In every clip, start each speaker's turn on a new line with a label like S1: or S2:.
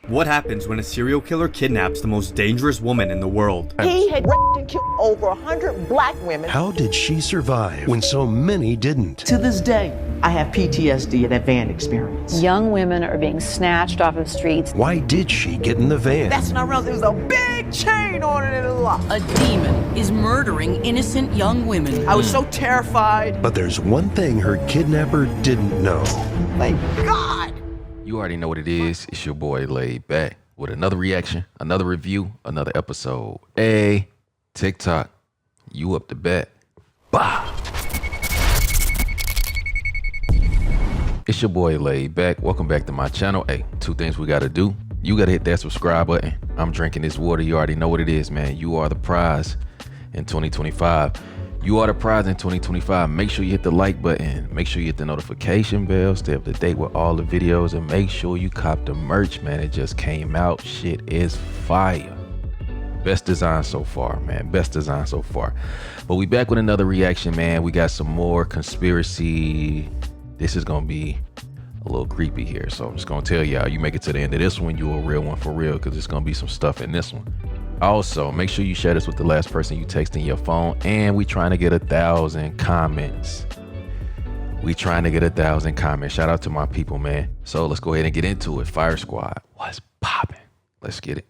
S1: What happens when a serial killer kidnaps the most dangerous woman in the world?
S2: He had raped and killed over 100 black women.
S3: How did she survive when so many didn't?
S2: To this day, I have PTSD of that van experience.
S4: Young women are being snatched off of streets.
S3: Why did she get in the van?
S2: That's not real. There was a big chain on it and a lock.
S5: A demon is murdering innocent young women.
S2: I was so terrified.
S3: But there's one thing her kidnapper didn't know.
S2: Thank God.
S6: You already know what it is. It's your boy Laid Back with another reaction, another review, another episode. Hey, TikTok, you up to bat. Bah. It's your boy Laid Back. Welcome back to my channel. Hey, two things we got to do. You got to hit that subscribe button. I'm drinking this water. You already know what it is, man. You are the prize in 2025. You are the prize in 2025. Make sure you hit the like button. Make sure you hit the notification bell. Stay up to date with all the videos. And make sure you cop the merch, man. It just came out. Shit is fire. Best design so far, man. Best design so far. But we back with another reaction, man. We got some more conspiracy. This is going to be a little creepy here. So I'm just going to tell y'all, you make it to the end of this one, you a real one for real. Because there's going to be some stuff in this one. Also, make sure you share this with the last person you text in your phone. And we trying to get 1,000 comments. We trying to get 1,000 comments. Shout out to my people, man. So let's go ahead and get into it. Fire Squad, what's popping? Let's get it.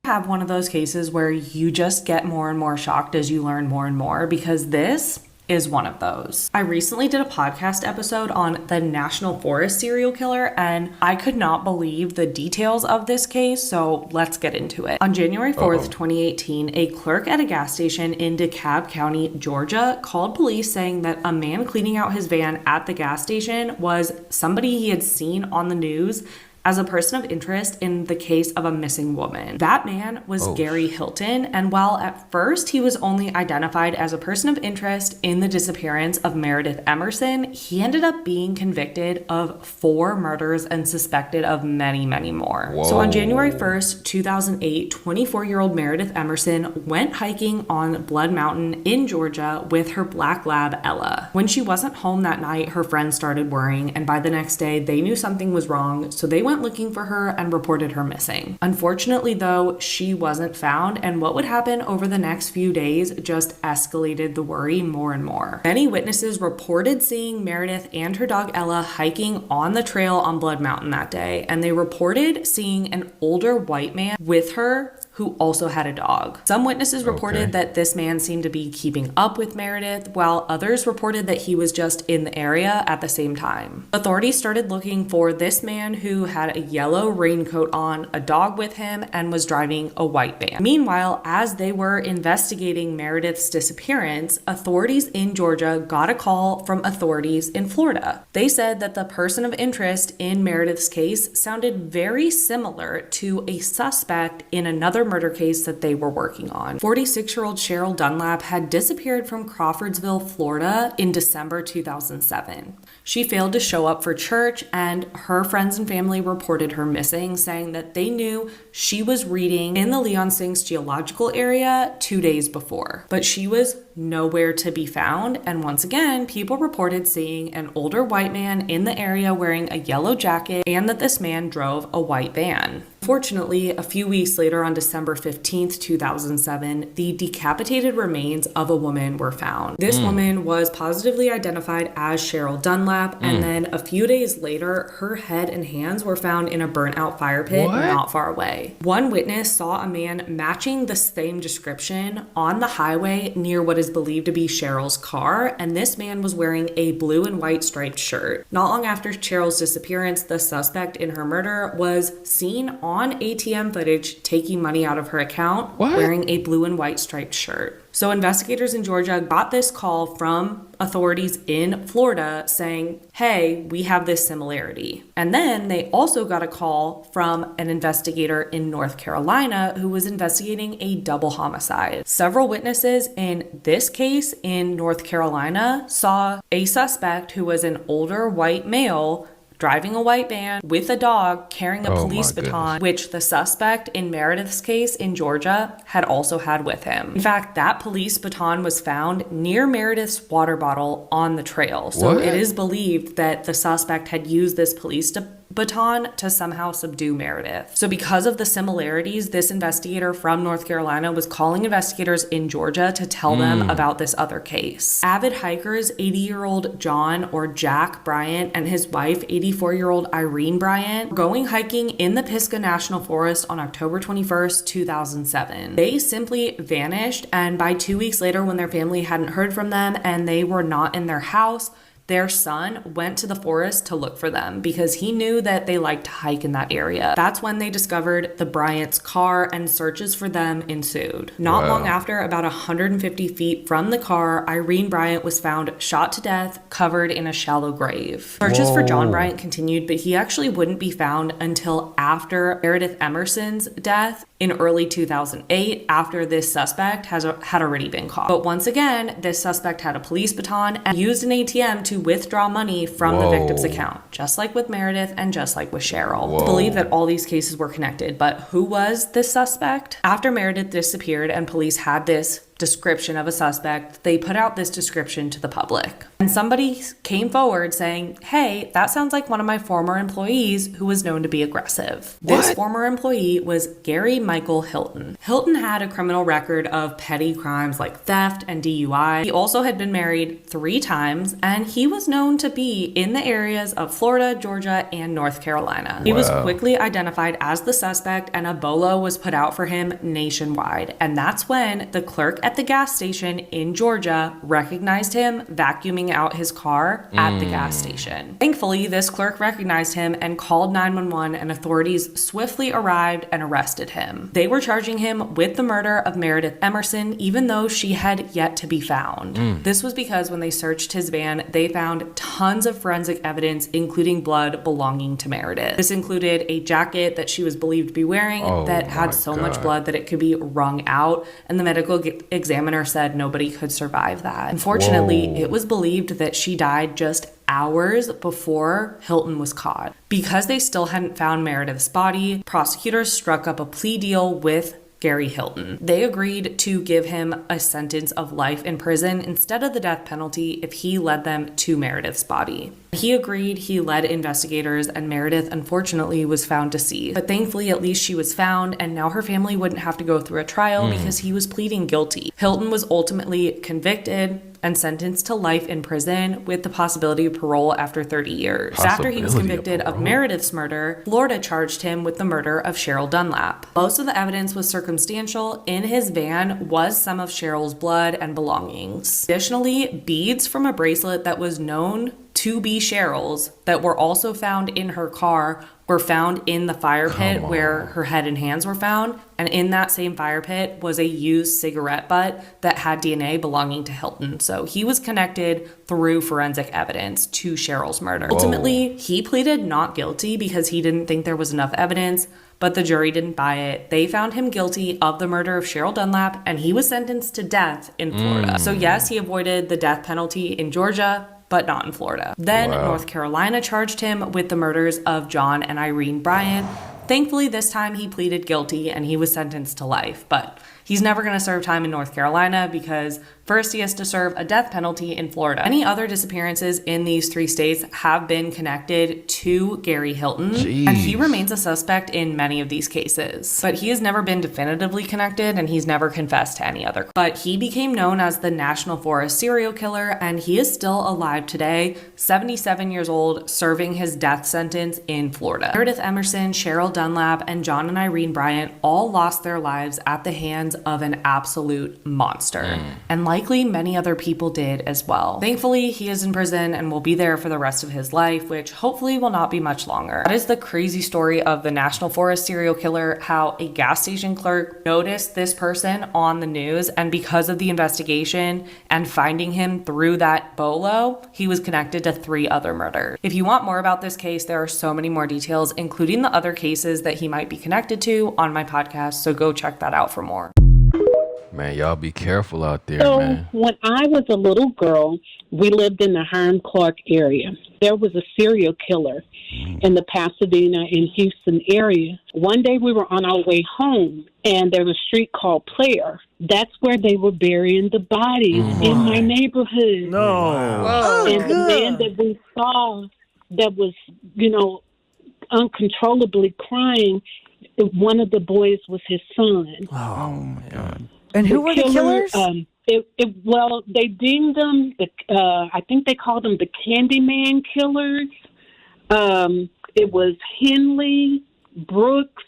S7: Have one of those cases where you just get more and more shocked as you learn more and more, because this is one of those. I recently did a podcast episode on the National Forest serial killer, and I could not believe the details of this case, so let's get into it. On January 4th, 2018, a clerk at a gas station in DeKalb County, Georgia, called police saying that a man cleaning out his van at the gas station was somebody he had seen on the news as a person of interest in the case of a missing woman. That man was Gary Hilton, and while at first he was only identified as a person of interest in the disappearance of Meredith Emerson, he ended up being convicted of 4 murders and suspected of many, many more.
S6: Whoa.
S7: So on January 1st, 2008, 24-year-old Meredith Emerson went hiking on Blood Mountain in Georgia with her black lab, Ella. When she wasn't home that night, her friends started worrying, and by the next day, they knew something was wrong, so they went looking for her and reported her missing. Unfortunately, though, she wasn't found, and what would happen over the next few days just escalated the worry more and more. Many witnesses reported seeing Meredith and her dog Ella hiking on the trail on Blood Mountain that day, and they reported seeing an older white man with her who also had a dog. Some witnesses reported that this man seemed to be keeping up with Meredith, while others reported that he was just in the area at the same time. Authorities started looking for this man who had a yellow raincoat on, a dog with him, and was driving a white van. Meanwhile, as they were investigating Meredith's disappearance, authorities in Georgia got a call from authorities in Florida. They said that the person of interest in Meredith's case sounded very similar to a suspect in another murder case that they were working on. 46-year-old Cheryl Dunlap had disappeared from Crawfordsville, Florida in December 2007. She failed to show up for church, and her friends and family reported her missing, saying that they knew she was reading in the Leon Sinks geological area 2 days before. But she was nowhere to be found, and once again, people reported seeing an older white man in the area wearing a yellow jacket, and that this man drove a white van. Fortunately, a few weeks later on December 15th, 2007, the decapitated remains of a woman were found. This woman was positively identified as Cheryl Dunlap, and then a few days later, her head and hands were found in a burnt out fire pit not far away. One witness saw a man matching the same description on the highway near what is believed to be Cheryl's car, and this man was wearing a blue and white striped shirt. Not long after Cheryl's disappearance, the suspect in her murder was seen on ATM footage taking money out of her account wearing a blue and white striped shirt. So investigators in Georgia got this call from authorities in Florida saying, hey, we have this similarity. And then they also got a call from an investigator in North Carolina who was investigating a double homicide. Several witnesses in this case in North Carolina saw a suspect who was an older white male driving a white van with a dog, carrying a police baton, which the suspect in Meredith's case in Georgia had also had with him. In fact, that police baton was found near Meredith's water bottle on the trail. So it is believed that the suspect had used this police baton to somehow subdue Meredith. So because of the similarities, this investigator from North Carolina was calling investigators in Georgia to tell them about this other case. Avid hikers 80-year-old John or Jack Bryant and his wife 84-year-old Irene Bryant were going hiking in the Pisgah National Forest on October 21st, 2007. They simply vanished, and by 2 weeks later, when their family hadn't heard from them and they were not in their house, their son went to the forest to look for them because he knew that they liked to hike in that area. That's when they discovered the Bryant's car, and searches for them ensued. Not long after, about 150 feet from the car, Irene Bryant was found shot to death, covered in a shallow grave. Searches for John Bryant continued, but he actually wouldn't be found until after Meredith Emerson's death in early 2008, after this suspect had already been caught. But once again, this suspect had a police baton and used an ATM to withdraw money from the victim's account, just like with Meredith and just like with Cheryl. It's believed that all these cases were connected, but who was this suspect? After Meredith disappeared and police had this description of a suspect, they put out this description to the public. And somebody came forward saying, hey, that sounds like one of my former employees who was known to be aggressive. This former employee was Gary Michael Hilton. Hilton had a criminal record of petty crimes like theft and DUI. He also had been married 3 times, and he was known to be in the areas of Florida, Georgia, and North Carolina. He was quickly identified as the suspect, and a bolo was put out for him nationwide. And that's when the clerk at the gas station in Georgia recognized him vacuuming out his car at the gas station. Thankfully, this clerk recognized him and called 911, and authorities swiftly arrived and arrested him. They were charging him with the murder of Meredith Emerson, even though she had yet to be found. This was because when they searched his van, they found tons of forensic evidence, including blood belonging to Meredith. This included a jacket that she was believed to be wearing that had so much blood that it could be wrung out, and the medical examiner said nobody could survive that. Unfortunately, it was believed that she died just hours before Hilton was caught. Because they still hadn't found Meredith's body, prosecutors struck up a plea deal with Gary Hilton. They agreed to give him a sentence of life in prison instead of the death penalty if he led them to Meredith's body. He agreed, he led investigators, and Meredith unfortunately was found deceased. But thankfully, at least she was found, and now her family wouldn't have to go through a trial because he was pleading guilty. Hilton was ultimately convicted and sentenced to life in prison with the possibility of parole after 30 years. After he was convicted of Meredith's murder, Florida charged him with the murder of Cheryl Dunlap. Most of the evidence was circumstantial. In his van was some of Cheryl's blood and belongings. Additionally, beads from a bracelet that was known to be Cheryl's that were also found in her car were found in the fire pit where her head and hands were found. And in that same fire pit was a used cigarette butt that had DNA belonging to Hilton. So he was connected through forensic evidence to Cheryl's murder. Ultimately, he pleaded not guilty because he didn't think there was enough evidence, but the jury didn't buy it. They found him guilty of the murder of Cheryl Dunlap, and he was sentenced to death in Florida. So yes, he avoided the death penalty in Georgia, but not in Florida. Then North Carolina charged him with the murders of John and Irene Bryant. Thankfully, this time he pleaded guilty and he was sentenced to life, but he's never going to serve time in North Carolina because first he has to serve a death penalty in Florida. Any other disappearances in these 3 states have been connected to Gary Hilton, and he remains a suspect in many of these cases. But he has never been definitively connected, and he's never confessed to any other. But he became known as the National Forest serial killer, and he is still alive today, 77 years old, serving his death sentence in Florida. Meredith Emerson, Cheryl Dunlap, and John and Irene Bryant all lost their lives at the hands of an absolute monster. And likely many other people did as well. Thankfully, he is in prison and will be there for the rest of his life, which hopefully will not be much longer. That is the crazy story of the National Forest serial killer, how a gas station clerk noticed this person on the news, and because of the investigation and finding him through that bolo, he was connected to 3 other murders. If you want more about this case, there are so many more details, including the other cases that he might be connected to, on my podcast, so go check that out for more.
S6: Man, y'all be careful out there,
S8: So
S6: man.
S8: when I was a little girl, we lived in the Hiram-Clark area. There was a serial killer in the Pasadena and Houston area. One day we were on our way home, and there was a street called Player. That's where they were burying the bodies in my neighborhood.
S9: No.
S8: And the man that we saw that was, uncontrollably crying. One of the boys was his son.
S9: Oh my God.
S10: And who were the killers?
S8: Well, they deemed them, I think they called them the Candyman killers. It was Henley, Brooks,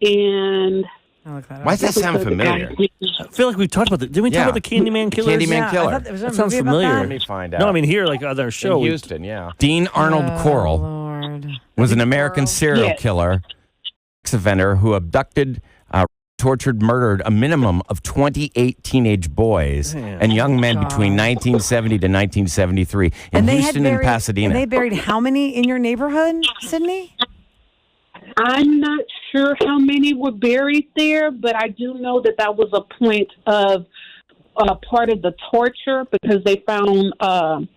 S8: and...
S9: Why does that sound familiar?
S11: I feel like we talked about that. Didn't we talk about the Candyman killers?
S9: Candyman killer.
S11: That sounds familiar.
S9: Let me find out.
S11: No, I mean here, like on our show.
S9: In Houston, yeah.
S12: Dean Arnold Corll
S10: Lord.
S12: was an American serial killer, sex offender who abducted, tortured, murdered a minimum of 28 teenage boys and young men between 1970 to 1973 in Houston and Pasadena.
S10: And they buried how many in your neighborhood, Sydney?
S8: I'm not sure how many were buried there, but I do know that was a point of part of the torture because they found one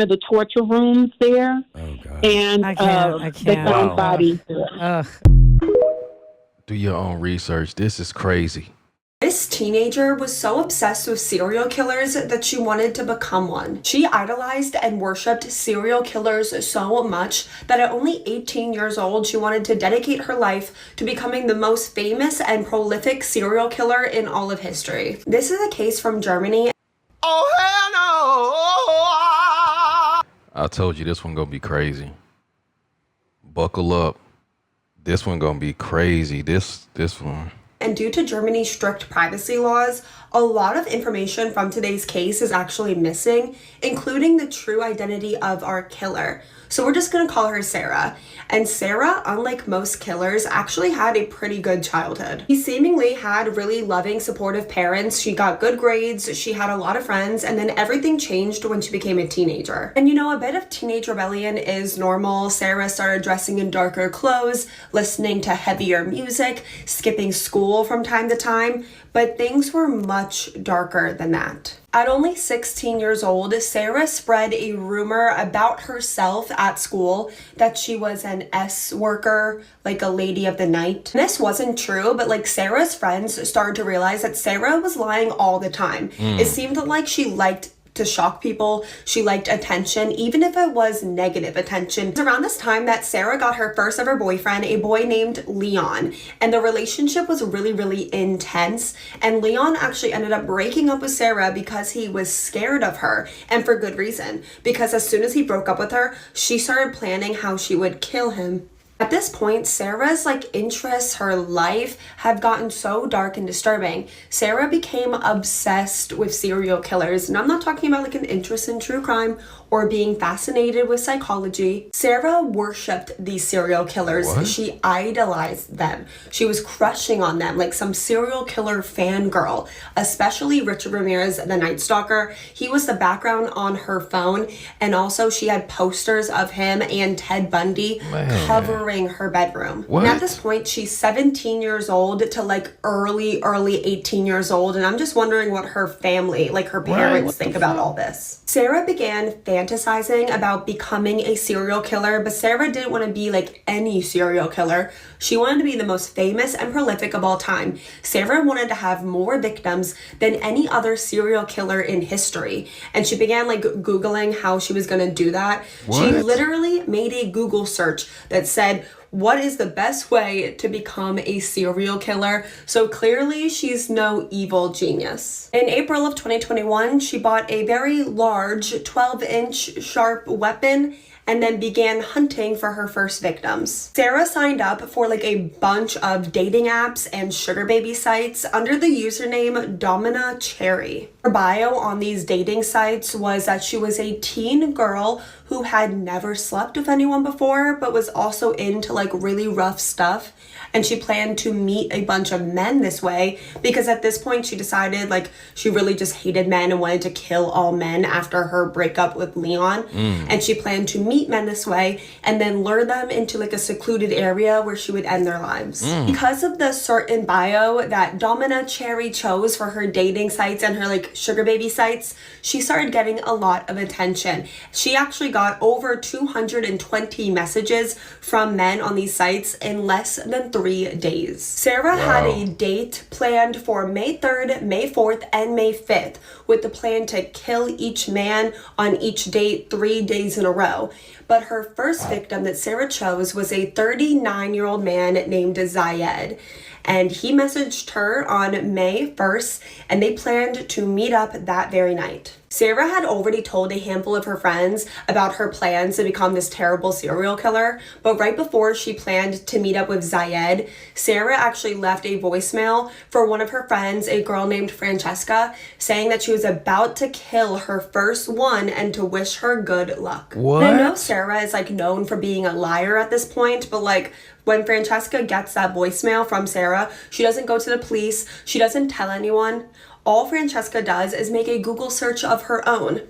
S8: of the torture rooms there. Oh God! And
S10: I can't.
S8: they found bodies there.
S6: Do your own research. This is crazy.
S13: This teenager was so obsessed with serial killers that she wanted to become one. She idolized and worshipped serial killers so much that at only 18 years old, she wanted to dedicate her life to becoming the most famous and prolific serial killer in all of history. This is a case from Germany.
S9: Oh, hell
S6: no! I told you this one gonna be crazy. Buckle up. This one gonna be crazy. This one.
S13: And due to Germany's strict privacy laws, a lot of information from today's case is actually missing, including the true identity of our killer. So we're just gonna call her Sarah. And Sarah, unlike most killers, actually had a pretty good childhood. She seemingly had really loving, supportive parents. She got good grades, she had a lot of friends, and then everything changed when she became a teenager. And a bit of teenage rebellion is normal. Sarah started dressing in darker clothes, listening to heavier music, skipping school from time to time, but things were much darker than that. At only 16 years old, Sarah spread a rumor about herself at school that she was an S worker, like a lady of the night. And this wasn't true, but Sarah's friends started to realize that Sarah was lying all the time. It seemed like she liked to shock people. She liked attention, even if it was negative attention. It's around this time that Sarah got her first ever boyfriend, a boy named Leon, and the relationship was really, really intense. And Leon actually ended up breaking up with Sarah because he was scared of her, and for good reason, because as soon as he broke up with her, she started planning how she would kill him. At this point, Sarah's interests, her life had gotten so dark and disturbing. Sarah became obsessed with serial killers, and I'm not talking about an interest in true crime or being fascinated with psychology. Sarah worshipped these serial killers. What? She idolized them. She was crushing on them like some serial killer fangirl, especially Richard Ramirez, the Night Stalker. He was the background on her phone, and also she had posters of him and Ted Bundy covering her bedroom. What? And at this point, she's 17 years old to early 18 years old, and I'm just wondering what her family, her parents, think about all this. Sarah began fantasizing about becoming a serial killer, but Sarah didn't want to be any serial killer. She wanted to be the most famous and prolific of all time. Sarah wanted to have more victims than any other serial killer in history. And she began Googling how she was going to do that. What? She literally made a Google search that said, what is the best way to become a serial killer? So clearly she's no evil genius. In April of 2021, she bought a very large 12-inch sharp weapon and then began hunting for her first victims. Sarah signed up for a bunch of dating apps and sugar baby sites under the username Domina Cherry. Her bio on these dating sites was that she was a teen girl who had never slept with anyone before, but was also into really rough stuff. And she planned to meet a bunch of men this way because at this point she decided she really just hated men and wanted to kill all men after her breakup with Leon. And she planned to meet men this way and then lure them into a secluded area where she would end their lives. Because of the certain bio that Domina Cherry chose for her dating sites and her sugar baby sites, she started getting a lot of attention. She actually got over 220 messages from men on these sites in less than 3 days. Sarah had a date planned for May 3rd, May 4th, and May 5th, with the plan to kill each man on each date 3 days in a row. But her first victim that Sarah chose was a 39-year-old man named Zayed. And he messaged her on May 1st, and they planned to meet up that very night. Sarah had already told a handful of her friends about her plans to become this terrible serial killer, but right before she planned to meet up with Zayed, Sarah actually left a voicemail for one of her friends, a girl named Francesca, saying that she was about to kill her first one and to wish her good luck.
S6: What?
S13: And I know Sarah is known for being a liar at this point, but when Francesca gets that voicemail from Sarah, she doesn't go to the police, she doesn't tell anyone. All Francesca does is make a Google search of her own.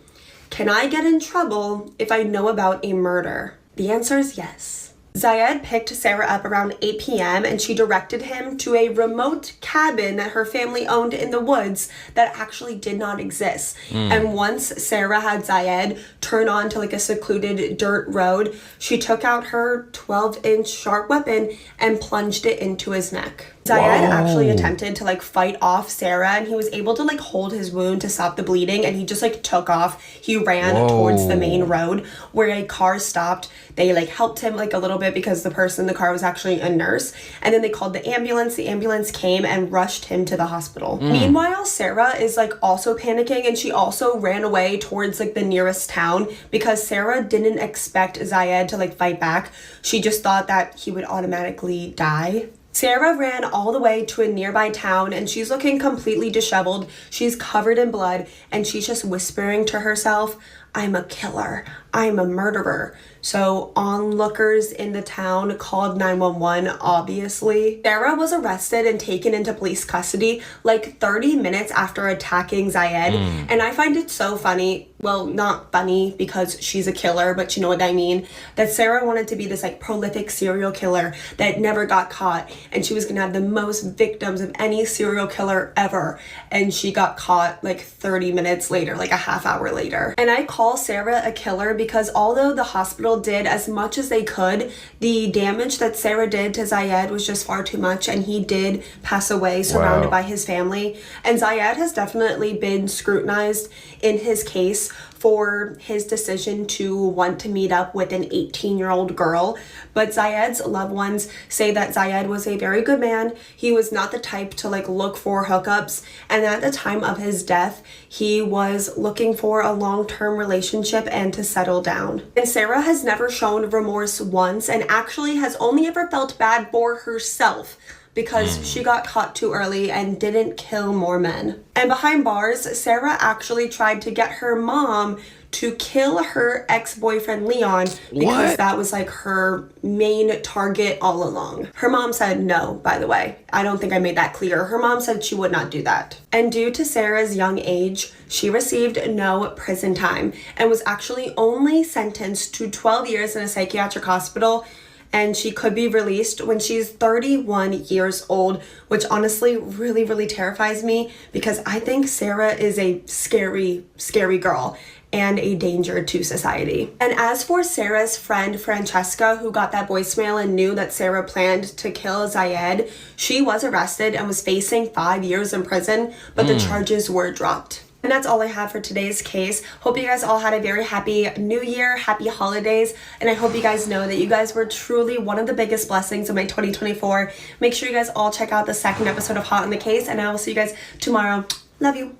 S13: Can I get in trouble if I know about a murder? The answer is yes. Zayed picked Sarah up around 8 p.m. and she directed him to a remote cabin that her family owned in the woods that actually did not exist. And once Sarah had Zayed turn onto a secluded dirt road, she took out her 12-inch sharp weapon and plunged it into his neck. Zayed actually attempted to fight off Sarah, and he was able to hold his wound to stop the bleeding, and he just took off. He ran towards the main road where a car stopped. They helped him a little bit because the person in the car was actually a nurse, and then they called the ambulance. The ambulance came and rushed him to the hospital. Meanwhile, Sarah is also panicking, and she also ran away towards the nearest town because Sarah didn't expect Zayed to fight back. She just thought that he would automatically die. Sarah ran all the way to a nearby town, and she's looking completely disheveled. She's covered in blood, and she's just whispering to herself, I'm a killer. I'm a murderer. So onlookers in the town called 911, obviously. Sarah was arrested and taken into police custody 30 minutes after attacking Zayed. And I find it so funny, well, not funny because she's a killer, but you know what I mean, that Sarah wanted to be this prolific serial killer that never got caught, and she was gonna have the most victims of any serial killer ever. And she got caught 30 minutes later, a half hour later. And I call Sarah a killer because although the hospital did as much as they could, the damage that Sarah did to Zayed was just far too much, and he did pass away surrounded by his family. And Zayed has definitely been scrutinized in his case for his decision to want to meet up with an 18-year-old girl. But Zayed's loved ones say that Zayed was a very good man. He was not the type to look for hookups. And at the time of his death, he was looking for a long-term relationship and to settle down. And Sarah has never shown remorse once, and actually has only ever felt bad for herself because she got caught too early and didn't kill more men. And behind bars, Sarah actually tried to get her mom to kill her ex-boyfriend Leon because that was her main target all along. Her mom said no, by the way. I don't think I made that clear. Her mom said she would not do that. And due to Sarah's young age, she received no prison time and was actually only sentenced to 12 years in a psychiatric hospital, and she could be released when she's 31 years old, which honestly really, really terrifies me because I think Sarah is a scary, scary girl and a danger to society. And as for Sarah's friend Francesca, who got that voicemail and knew that Sarah planned to kill Zayed, she was arrested and was facing 5 years in prison, but the charges were dropped. And that's all I have for today's case. Hope you guys all had a very happy new year, happy holidays, and I hope you guys know that you guys were truly one of the biggest blessings of my 2024. Make sure you guys all check out the second episode of Hot in the Case, and I will see you guys tomorrow. Love you.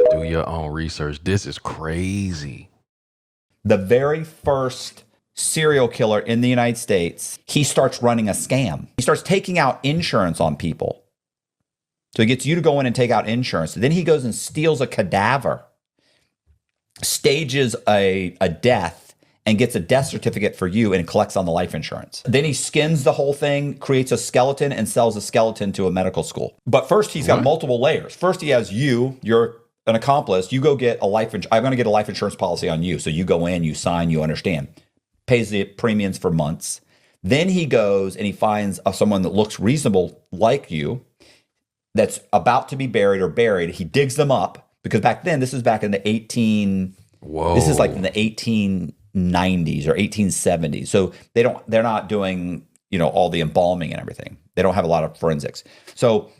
S6: Do your own research. This is crazy.
S14: The very first serial killer in the United States, he starts running a scam. He starts taking out insurance on people. So he gets you to go in and take out insurance. Then he goes and steals a cadaver, stages a death, and gets a death certificate for you and collects on the life insurance. Then he skins the whole thing, creates a skeleton, and sells a skeleton to a medical school. But first, he's got multiple layers. First, he has you're an accomplice. You go get I'm going to get a life insurance policy on you. So you go in, you sign, you understand. Pays the premiums for months. Then he goes and he finds someone that looks reasonable like you, that's about to be buried or buried. He digs them up because back then, this is back in the this is like in the 1890s or 1870s. So they're not doing, all the embalming and everything. They don't have a lot of forensics. So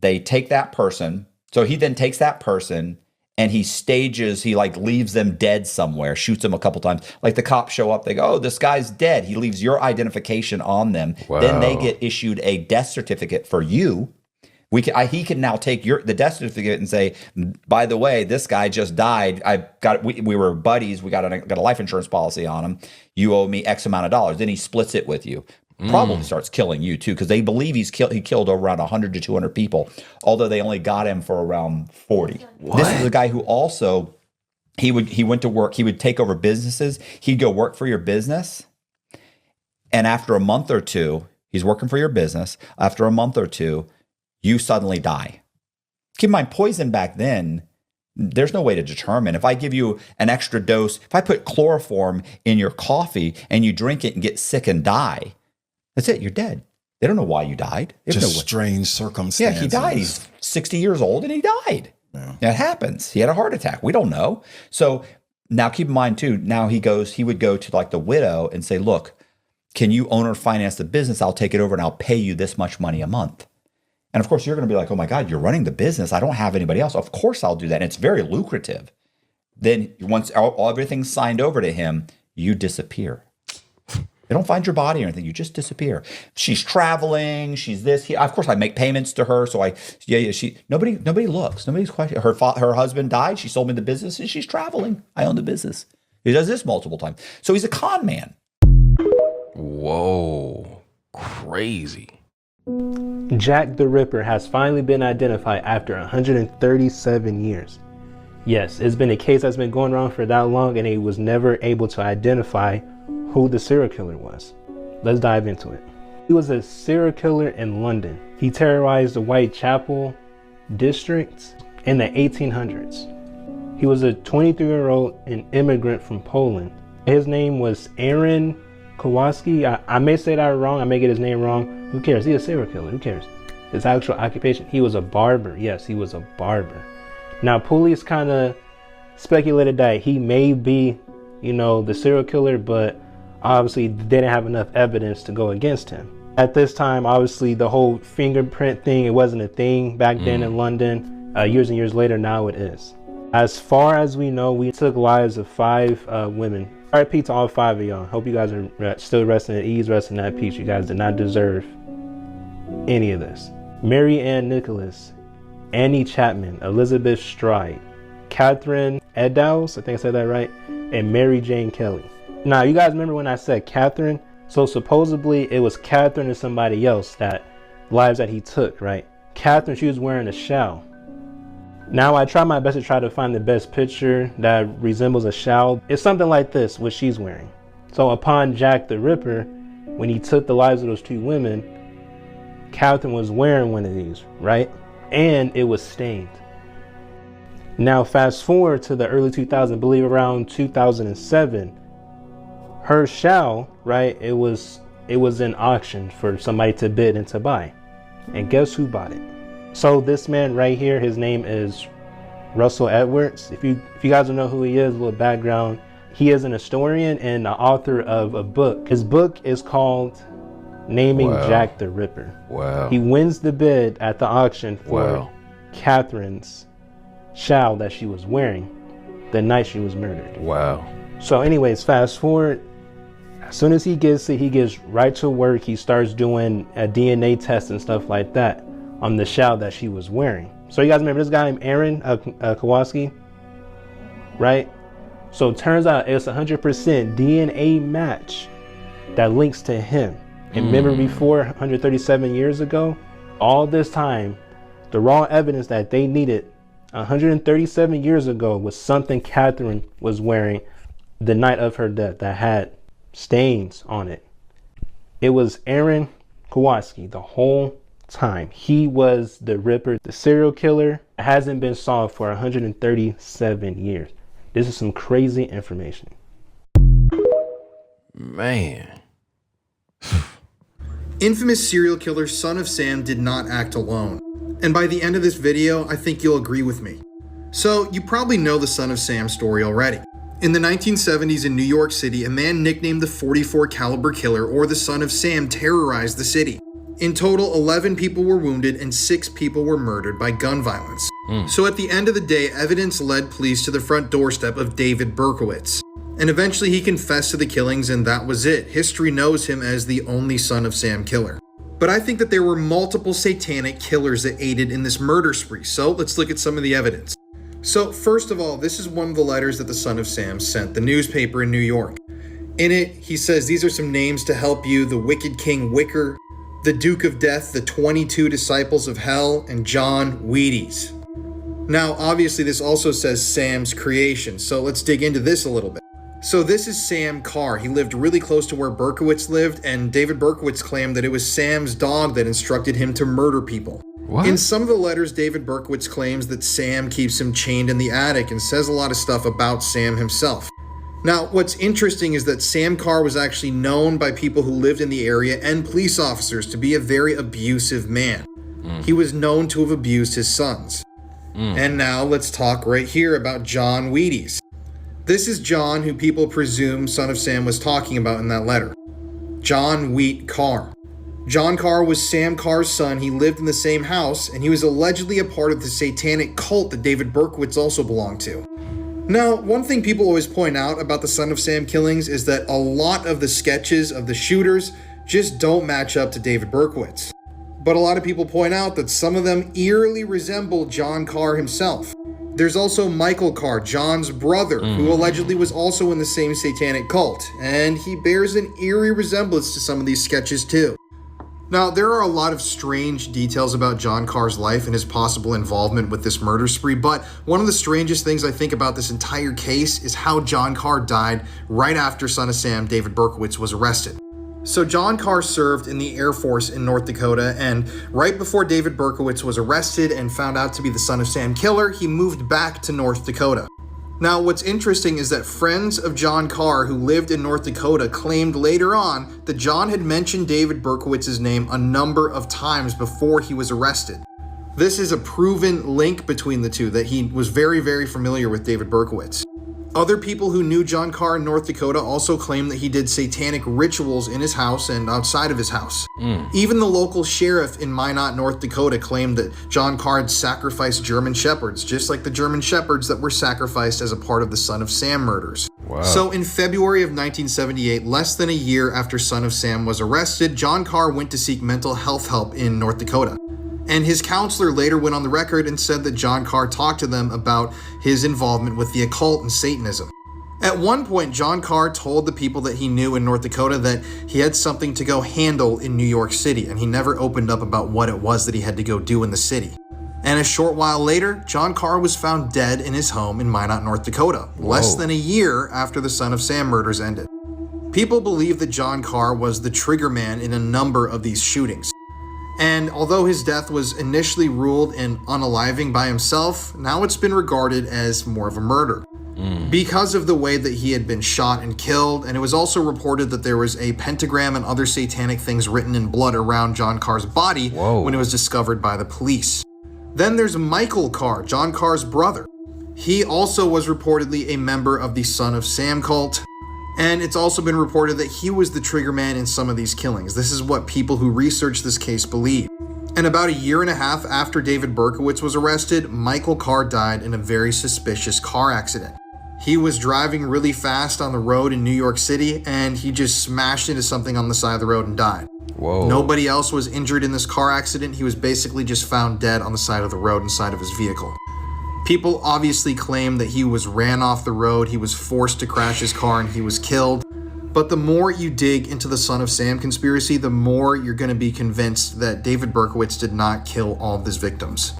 S14: they take that person. So he then takes that person and he leaves them dead somewhere, shoots them a couple times. Like the cops show up, they go, oh, this guy's dead. He leaves your identification on them.
S6: Wow.
S14: Then they get issued a death certificate for you. He can now take the death certificate and say, by the way, this guy just died. We were buddies. We got a life insurance policy on him. You owe me X amount of dollars. Then he splits it with you. Probably starts killing you too, because they believe he killed around 100 to 200 people, although they only got him for around 40. What? This is a guy who also he went to work. He would take over businesses. He'd go work for your business, and after a month or two, he's working for your business. After a month or two, you suddenly die. Keep in mind, poison back then, there's no way to determine. If I give you an extra dose, if I put chloroform in your coffee and you drink it and get sick and die, that's it. You're dead. They don't know why you died.
S15: Just strange circumstances.
S14: Yeah, he died. He's 60 years old and he died. Yeah. That happens. He had a heart attack. We don't know. So now keep in mind too, now he would go to like the widow and say, look, can you own or finance the business? I'll take it over and I'll pay you this much money a month. And of course you're going to be like, oh my God, you're running the business. I don't have anybody else. Of course I'll do that. And it's very lucrative. Then once everything's signed over to him, you disappear. They don't find your body or anything. You just disappear. She's traveling. She's this. Of course, I make payments to her. So nobody looks. Nobody's questioning. Her husband died. She sold me the business and she's traveling. I own the business. He does this multiple times. So he's a con man.
S6: Whoa. Crazy.
S16: Jack the Ripper has finally been identified after 137 years. Yes, it's been a case that's been going on for that long and he was never able to identify who the serial killer was. Let's dive into it. He was a serial killer in London. He terrorized the Whitechapel district in the 1800s. He was a 23-year-old immigrant from Poland. His name was Aaron Kowalski. I may say that wrong. I may get his name wrong. Who cares? He's a serial killer. Who cares? His actual occupation. He was a barber. Yes, he was a barber. Now, police kind of speculated that he may be, the serial killer, but obviously they didn't have enough evidence to go against him. At this time, obviously the whole fingerprint thing, it wasn't a thing back then in London. Years and years later, now it is. As far as we know, we took lives of 5 women. RIP to all 5 of y'all. Hope you guys are still resting at ease, resting at peace. You guys did not deserve any of this. Mary Ann Nicholas, Annie Chapman, Elizabeth Stride, Catherine Eddowes, I think I said that right, and Mary Jane Kelly. Now, you guys remember when I said Catherine? So supposedly it was Catherine and somebody else lives that he took, right? Catherine, she was wearing a shawl. Now, I try my best to try to find the best picture that resembles a shawl. It's something like this, what she's wearing. So upon Jack the Ripper, when he took the lives of those 2 women, Catherine was wearing one of these, right? And it was stained. Now, fast forward to the early 2000s, I believe around 2007, her shawl, right, it was in auction for somebody to bid and to buy. And guess who bought it? So this man right here, his name is Russell Edwards. If you guys don't know who he is, a little background. He is an historian and the author of a book. His book is called Naming Jack the Ripper.
S6: Wow.
S16: He wins the bid at the auction for Catherine's shawl that she was wearing the night she was murdered.
S6: Wow.
S16: So anyways, fast forward. As soon as he gets it, he gets right to work. He starts doing a DNA test and stuff like that on the shawl that she was wearing. So you guys remember this guy named Aaron Kowalski, right? So it turns out it's 100% DNA match that links to him. And remember before 137 years ago, all this time, the raw evidence that they needed 137 years ago was something Catherine was wearing the night of her death that had stains on it. It was Aaron Kowalski the whole time. He was the Ripper. The serial killer hasn't been solved for 137 years. This is some crazy information.
S6: Man.
S17: Infamous serial killer Son of Sam did not act alone. And by the end of this video, I think you'll agree with me. So, you probably know the Son of Sam story already. In the 1970s in New York City, a man nicknamed the .44 caliber killer, or the Son of Sam, terrorized the city. In total, 11 people were wounded and 6 people were murdered by gun violence. So at the end of the day, evidence led police to the front doorstep of David Berkowitz. And eventually he confessed to the killings, and that was it. History knows him as the only Son of Sam killer. But I think that there were multiple satanic killers that aided in this murder spree, so let's look at some of the evidence. So first of all, this is one of the letters that the Son of Sam sent the newspaper in New York. In it, he says, these are some names to help you: the Wicked King Wicker, the Duke of Death, the 22 Disciples of Hell, and John Wheaties. Now, obviously, this also says Sam's creation, so let's dig into this a little bit. So this is Sam Carr. He lived really close to where Berkowitz lived, and David Berkowitz claimed that it was Sam's dog that instructed him to murder people. What? In some of the letters, David Berkowitz claims that Sam keeps him chained in the attic and says a lot of stuff about Sam himself. Now, what's interesting is that Sam Carr was actually known by people who lived in the area and police officers to be a very abusive man. He was known to have abused his sons. And now let's talk right here about John Wheaties. This is John, who people presume Son of Sam was talking about in that letter. John Wheat Carr. John Carr was Sam Carr's son. He lived in the same house, and he was allegedly a part of the satanic cult that David Berkowitz also belonged to. Now, one thing people always point out about the Son of Sam killings is that a lot of the sketches of the shooters just don't match up to David Berkowitz. But a lot of people point out that some of them eerily resemble John Carr himself. There's also Michael Carr, John's brother, who allegedly was also in the same satanic cult, and he bears an eerie resemblance to some of these sketches too. Now, there are a lot of strange details about John Carr's life and his possible involvement with this murder spree, but one of the strangest things I think about this entire case is how John Carr died right after Son of Sam, David Berkowitz, was arrested. So John Carr served in the Air Force in North Dakota, and right before David Berkowitz was arrested and found out to be the Son of Sam killer, he moved back to North Dakota. Now, what's interesting is that friends of John Carr who lived in North Dakota claimed later on that John had mentioned David Berkowitz's name a number of times before he was arrested. This is a proven link between the two, that he was very, very familiar with David Berkowitz. Other people who knew John Carr in North Dakota also claimed that he did satanic rituals in his house and outside of his house. Even the local sheriff in Minot, North Dakota claimed that John Carr had sacrificed German shepherds, just like the German shepherds that were sacrificed as a part of the Son of Sam murders. Wow. So in February of 1978, less than a year after Son of Sam was arrested, John Carr went to seek mental health help in North Dakota. And his counselor later went on the record and said that John Carr talked to them about his involvement with the occult and Satanism. At one point, John Carr told the people that he knew in North Dakota that he had something to go handle in New York City, and he never opened up about what it was that he had to go do in the city. And a short while later, John Carr was found dead in his home in Minot, North Dakota, less than a year after the Son of Sam murders ended. People believe that John Carr was the trigger man in a number of these shootings. And although his death was initially ruled an unaliving by himself, now it's been regarded as more of a murder. Because of the way that he had been shot and killed, and it was also reported that there was a pentagram and other satanic things written in blood around John Carr's body when it was discovered by the police. Then there's Michael Carr, John Carr's brother. He also was reportedly a member of the Son of Sam cult. And it's also been reported that he was the trigger man in some of these killings. This is what people who research this case believe. And about a year and a half after David Berkowitz was arrested, Michael Carr died in a very suspicious car accident. He was driving really fast on the road in New York City, and he just smashed into something on the side of the road and died. Nobody else was injured in this car accident. He was basically just found dead on the side of the road inside of his vehicle. People obviously claim that he was ran off the road, he was forced to crash his car, and he was killed. But the more you dig into the Son of Sam conspiracy, the more you're going to be convinced that David Berkowitz did not kill all of his victims.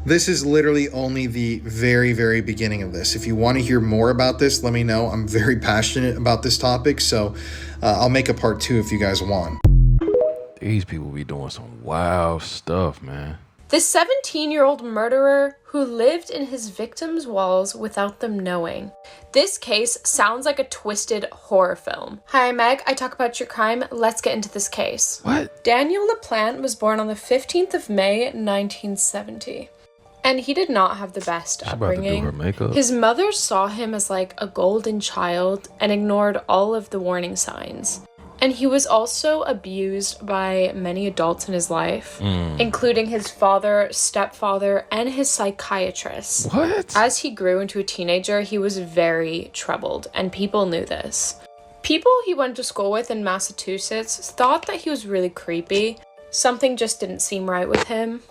S17: This is literally only the very, very beginning of this. If you want to hear more about this, let me know. I'm very passionate about this topic, so I'll make a part 2 if you guys want.
S6: These people be doing some wild stuff, man.
S18: The 17-year-old murderer who lived in his victims' walls without them knowing. This case sounds like a twisted horror film. Hi, I'm Meg. I talk about true crime. Let's get into this case.
S6: What?
S18: Daniel LaPlante was born on the 15th of May, 1970. And he did not have the best
S6: She's about to do
S18: upbringing.
S6: her makeup.
S18: His mother saw him as like a golden child and ignored all of the warning signs. And he was also abused by many adults in his life, including his father, stepfather, and his psychiatrist.
S6: What?
S18: As he grew into a teenager, he was very troubled, and people knew this. People he went to school with in Massachusetts thought that he was really creepy. Something just didn't seem right with him.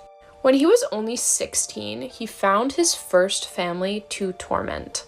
S18: When he was only 16, he found his first family to torment.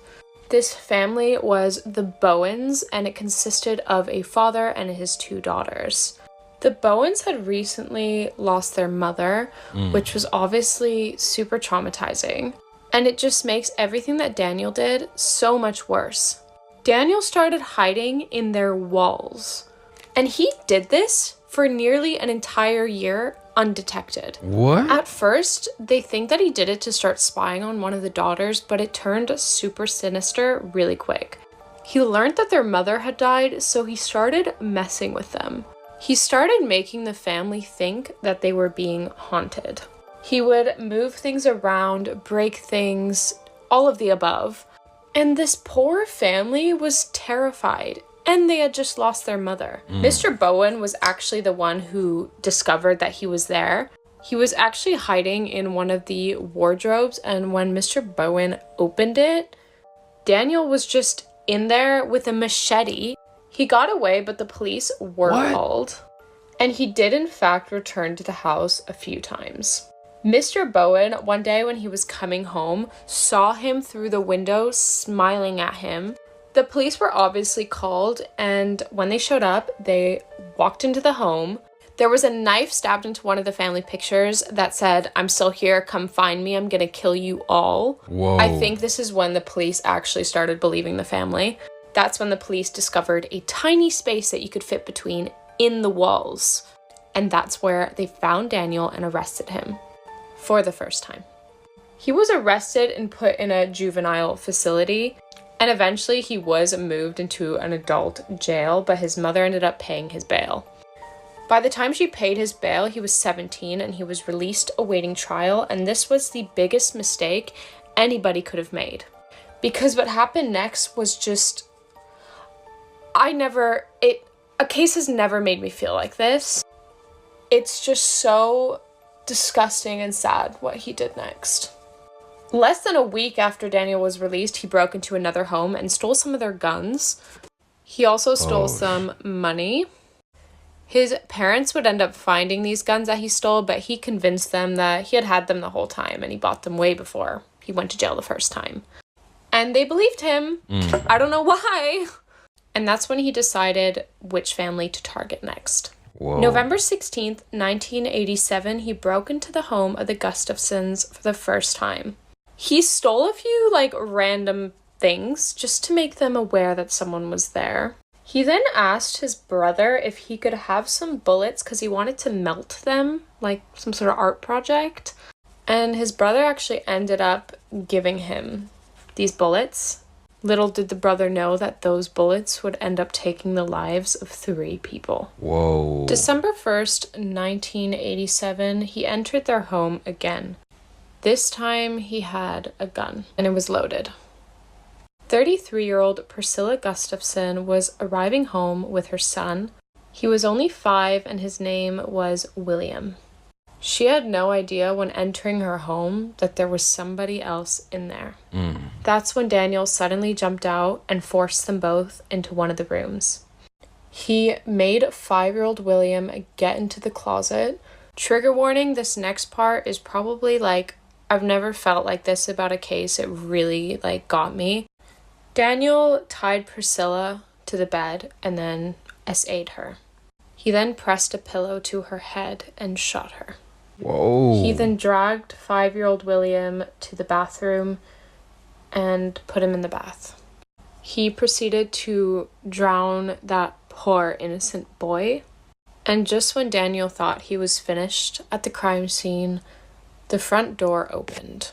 S18: This family was the Bowens, and it consisted of a father and his 2 daughters. The Bowens had recently lost their mother, which was obviously super traumatizing. And it just makes everything that Daniel did so much worse. Daniel started hiding in their walls. And he did this for nearly an entire year undetected.
S6: What?
S18: At first, they think that he did it to start spying on one of the daughters, but it turned super sinister really quick. He learned that their mother had died, so he started messing with them. He started making the family think that they were being haunted. He would move things around, break things, all of the above. And this poor family was terrified. And they had just lost their mother. Mr. Bowen was actually the one who discovered that he was there. He was actually hiding in one of the wardrobes, and when Mr. Bowen opened it, Daniel was just in there with a machete. He got away, but the police were called. And he did in fact return to the house a few times. Mr. Bowen, one day when he was coming home, saw him through the window smiling at him. The police were obviously called, and when they showed up, they walked into the home. There was a knife stabbed into one of the family pictures that said, "I'm still here, come find me, I'm gonna kill you all."
S6: Whoa.
S18: I think this is when the police actually started believing the family. That's when the police discovered a tiny space that you could fit between in the walls. And that's where they found Daniel and arrested him for the first time. He was arrested and put in a juvenile facility. And eventually he was moved into an adult jail, but his mother ended up paying his bail. By the time she paid his bail, he was 17 and he was released awaiting trial, and this was the biggest mistake anybody could have made. Because what happened next was just... a case has never made me feel like this. It's just so disgusting and sad what he did next. Less than a week after Daniel was released, he broke into another home and stole some of their guns. He also stole some money. His parents would end up finding these guns that he stole, but he convinced them that he had them the whole time and he bought them way before he went to jail the first time. And they believed him. I don't know why. And that's when he decided which family to target next.
S6: Whoa.
S18: November 16th, 1987, he broke into the home of the Gustafsons for the first time. He stole a few, random things just to make them aware that someone was there. He then asked his brother if he could have some bullets because he wanted to melt them, like some sort of art project. And his brother actually ended up giving him these bullets. Little did the brother know that those bullets would end up taking the lives of 3 people.
S6: Whoa.
S18: December 1st, 1987, he entered their home again. This time he had a gun, and it was loaded. 33-year-old Priscilla Gustafson was arriving home with her son. He was only 5, and his name was William. She had no idea when entering her home that there was somebody else in there. That's when Daniel suddenly jumped out and forced them both into one of the rooms. He made 5-year-old William get into the closet. Trigger warning, this next part is probably I've never felt like this about a case. It really got me. Daniel tied Priscilla to the bed and then SA'd her. He then pressed a pillow to her head and shot her.
S6: Whoa.
S18: He then dragged 5-year-old William to the bathroom and put him in the bath. He proceeded to drown that poor innocent boy. And just when Daniel thought he was finished at the crime scene, the front door opened.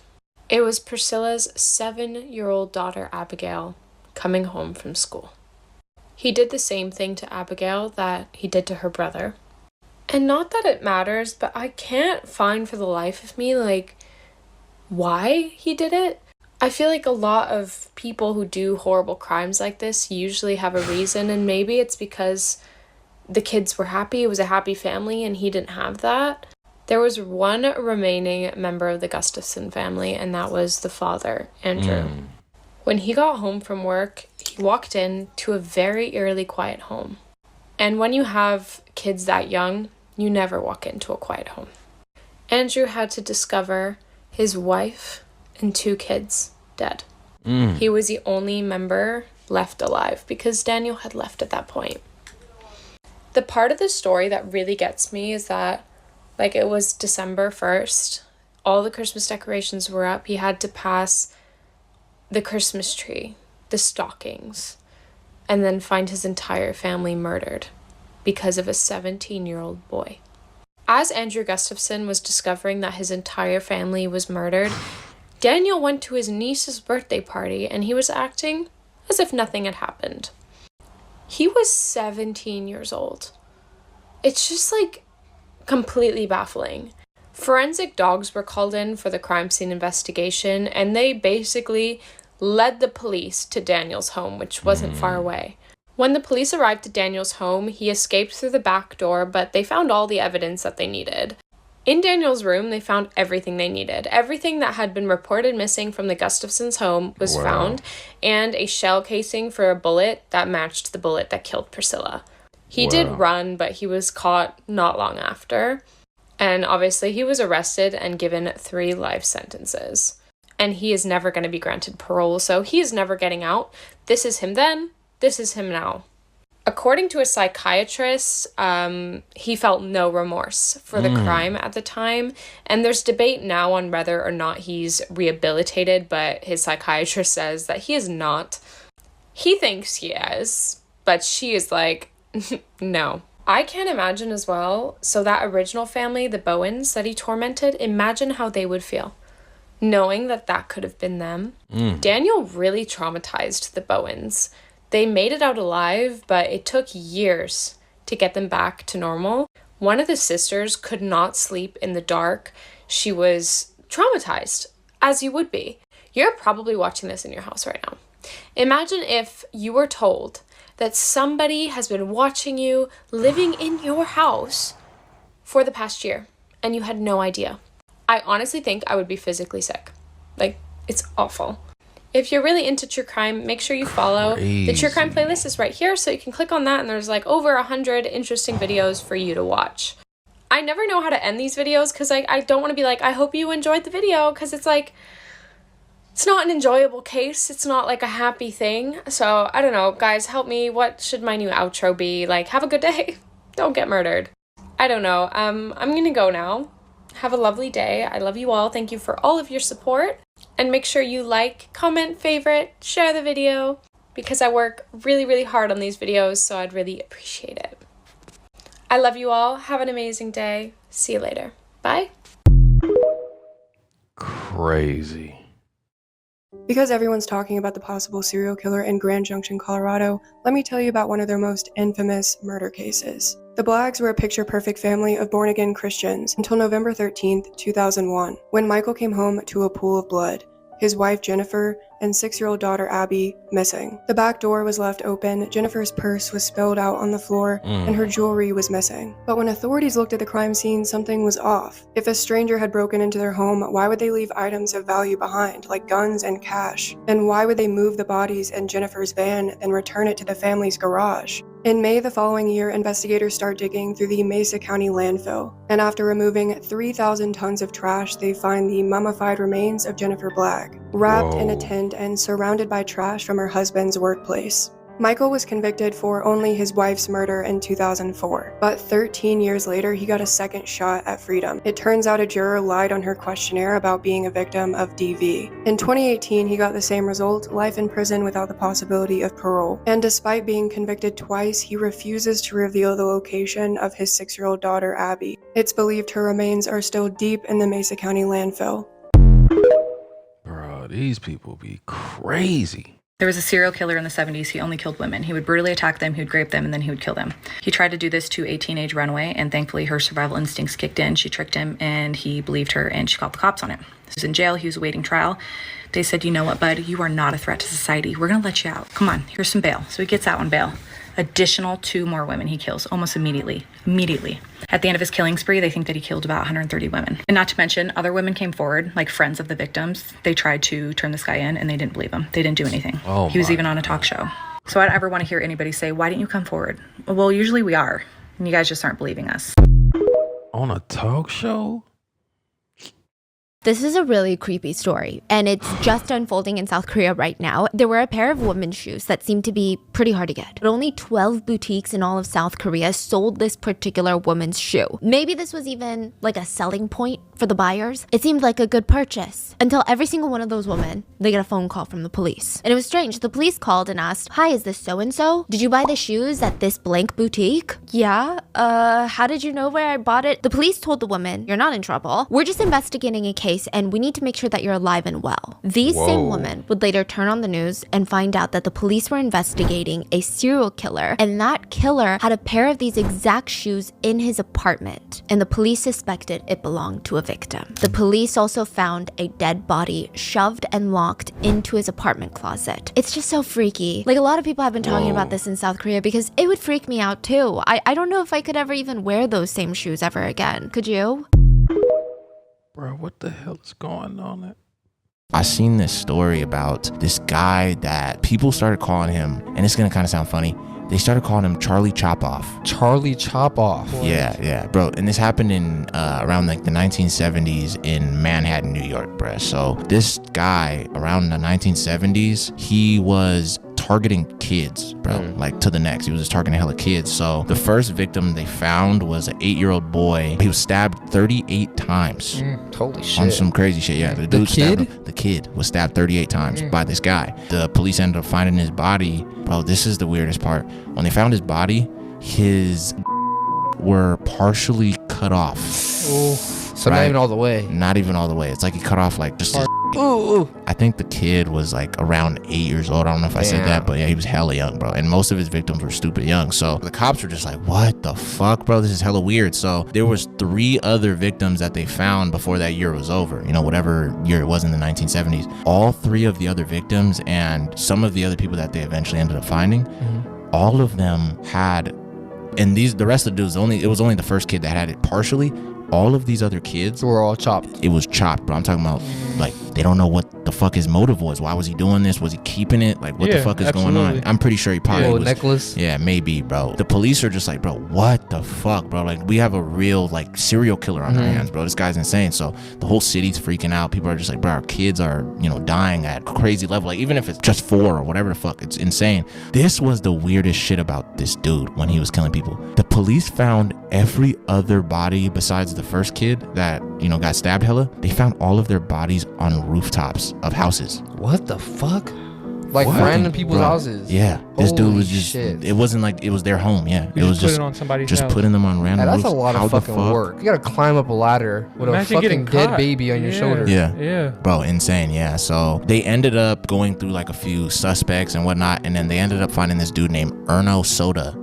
S18: It was Priscilla's 7-year-old daughter, Abigail, coming home from school. He did the same thing to Abigail that he did to her brother. And not that it matters, but I can't find for the life of me, why he did it. I feel like a lot of people who do horrible crimes like this usually have a reason, and maybe it's because the kids were happy, it was a happy family, and he didn't have that. There was one remaining member of the Gustafson family, and that was the father, Andrew. When he got home from work, he walked in to a very eerily quiet home. And when you have kids that young, you never walk into a quiet home. Andrew had to discover his wife and 2 kids dead. He was the only member left alive because Daniel had left at that point. The part of the story that really gets me is that, like, it was December 1st, all the Christmas decorations were up. He had to pass the Christmas tree, the stockings, and then find his entire family murdered because of a 17-year-old boy. As Andrew Gustafson was discovering that his entire family was murdered, Daniel went to his niece's birthday party and he was acting as if nothing had happened. He was 17 years old. It's just like completely baffling. Forensic dogs were called in for the crime scene investigation, and they basically led the police to Daniel's home, which wasn't far away. When the police arrived at Daniel's home, he escaped through the back door, but they found all the evidence that they needed. In Daniel's room, they found everything they needed. Everything that had been reported missing from the Gustafsons' home was found, and a shell casing for a bullet that matched the bullet that killed Priscilla. He did run, but he was caught not long after. And obviously, he was arrested and given 3 life sentences. And he is never going to be granted parole, so he is never getting out. This is him then, this is him now. According to a psychiatrist, he felt no remorse for the crime at the time. And there's debate now on whether or not he's rehabilitated, but his psychiatrist says that he is not. He thinks he is, but she is like, no. I can't imagine as well, so that original family, the Bowens, that he tormented, imagine how they would feel, knowing that that could have been them. Daniel really traumatized the Bowens. They made it out alive, but it took years to get them back to normal. One of the sisters could not sleep in the dark. She was traumatized, as you would be. You're probably watching this in your house right now. Imagine if you were told that somebody has been watching you, living in your house for the past year, and you had no idea. I honestly think I would be physically sick. Like, it's awful. If you're really into true crime, make sure you follow. The true crime playlist is right here, so you can click on that, and there's like over 100 interesting videos for you to watch. I never know how to end these videos because I don't want to be like, I hope you enjoyed the video, because it's like, it's not an enjoyable case. It's not like a happy thing. So I don't know, guys, help me. What should my new outro be? Like, have a good day. Don't get murdered. I don't know. I'm going to go now. Have a lovely day. I love you all. Thank you for all of your support. And make sure you like, comment, favorite, share the video, because I work really, really hard on these videos, so I'd really appreciate it. I love you all. Have an amazing day. See you later. Bye.
S6: Crazy.
S19: Because everyone's talking about the possible serial killer in Grand Junction, Colorado, let me tell you about one of their most infamous murder cases. The Blaggs were a picture-perfect family of born-again Christians until November 13th, 2001, when Michael came home to a pool of blood, his wife Jennifer and 6-year-old daughter Abby missing. The back door was left open, Jennifer's purse was spilled out on the floor, and her jewelry was missing. But when authorities looked at the crime scene, something was off. If a stranger had broken into their home, why would they leave items of value behind, like guns and cash? And why would they move the bodies in Jennifer's van and return it to the family's garage? In May the following year, investigators start digging through the Mesa County landfill, and after removing 3,000 tons of trash, they find the mummified remains of Jennifer Blagg, wrapped in a tent and surrounded by trash from her husband's workplace. Michael was convicted for only his wife's murder in 2004, but 13 years later, he got a second shot at freedom. It turns out a juror lied on her questionnaire about being a victim of DV. In 2018, he got the same result, life in prison without the possibility of parole. And despite being convicted twice, he refuses to reveal the location of his 6-year-old daughter, Abby. It's believed her remains are still deep in the Mesa County landfill.
S6: Bro, these people be crazy.
S20: There was a serial killer in the 70s. He only killed women. He would brutally attack them, he would rape them, and then he would kill them. He tried to do this to a teenage runaway, and thankfully her survival instincts kicked in. She tricked him, and he believed her, and she called the cops on him. He was in jail. He was awaiting trial. They said, you know what, bud? You are not a threat to society. We're going to let you out. Come on, here's some bail. So he gets out on bail. Additional 2 more women he kills almost immediately. At the end of his killing spree, they think that he killed about 130 women. And not to mention, other women came forward, like friends of the victims. They tried to turn this guy in, and they didn't believe him. They didn't do anything. He was even on a talk show. So I don't ever want to hear anybody say, why didn't you come forward? Well, usually we are, and you guys just aren't believing us.
S6: On a talk show?
S21: This is a really creepy story, and it's just unfolding in South Korea right now. There were a pair of women's shoes that seemed to be pretty hard to get, but only 12 boutiques in all of South Korea sold this particular woman's shoe. Maybe this was even like a selling point for the buyers. It seemed like a good purchase until every single one of those women, they get a phone call from the police. And it was strange. The police called and asked, hi, is this so-and-so? Did you buy the shoes at this blank boutique? Yeah. How did you know where I bought it? The police told the woman, you're not in trouble. We're just investigating a case, and we need to make sure that you're alive and well. These same women would later turn on the news and find out that the police were investigating a serial killer, and that killer had a pair of these exact shoes in his apartment, and the police suspected it belonged to a victim. The police also found a dead body shoved and locked into his apartment closet. It's just so freaky. Like, a lot of people have been talking about this in South Korea because it would freak me out too. I don't know if I could ever even wear those same shoes ever again. Could you?
S6: Bro, what the hell is going on?
S22: I seen this story about this guy that people started calling him, and it's gonna kind of sound funny, they started calling him Charlie Chop-Off.
S23: Charlie Chop-Off.
S22: Yeah, bro. And this happened in around like the 1970s in Manhattan, New York, bro. So this guy around the 1970s, he was targeting kids, bro, like to the next. He was just targeting hella kids. So the first victim they found was an 8-year-old boy. He was stabbed 38 times.
S23: Holy shit.
S22: On some crazy shit, yeah. The dude
S23: kid?
S22: stabbed him. The kid was stabbed 38 times by this guy. The police ended up finding his body. Bro, this is the weirdest part. When they found his body, his were partially cut off.
S23: Ooh. So not even all the way.
S22: Not even all the way. It's like he cut off like just his
S23: Ooh.
S22: I think the kid was like around 8 years old. I don't know if I said that, but yeah, he was hella young, bro. And most of his victims were stupid young. So the cops were just like, what the fuck, bro? This is hella weird. So there was 3 other victims that they found before that year was over. You know, whatever year it was in the 1970s. All 3 of the other victims and some of the other people that they eventually ended up finding, all of them had, and the rest of the dudes, it was only the first kid that had it partially. All of these other kids
S23: were all chopped.
S22: It was chopped, bro. I'm talking about, like, they don't know what the fuck his motive was. Why was he doing this? Was he keeping it? Like, what the fuck is going on? I'm pretty sure he probably was.
S23: Necklace.
S22: Yeah, maybe, bro. The police are just like, bro, what the fuck, bro? Like, we have a real, like, serial killer on our hands, bro. This guy's insane. So the whole city's freaking out. People are just like, bro, our kids are, you know, dying at a crazy level. Like, even if it's just 4 or whatever the fuck, it's insane. This was the weirdest shit about this dude when he was killing people. The police found every other body besides the first kid that, you know, got stabbed hella. They found all of their bodies on rooftops of houses.
S23: What the fuck? Like random people's houses.
S22: Yeah, this
S23: Holy
S22: dude was just.
S23: shit.
S22: It wasn't like it was their home. Yeah, it was just
S23: put it on somebody's
S22: just
S23: house.
S22: putting them on random
S23: That's
S22: roofs.
S23: a lot
S22: How
S23: of
S22: the
S23: fucking
S22: fuck?
S23: work. You gotta climb up a ladder with Imagine a getting fucking dead caught. baby on your shoulder.
S22: Yeah, bro, insane. Yeah, so they ended up going through like a few suspects and whatnot, and then they ended up finding this dude named Erno Soto.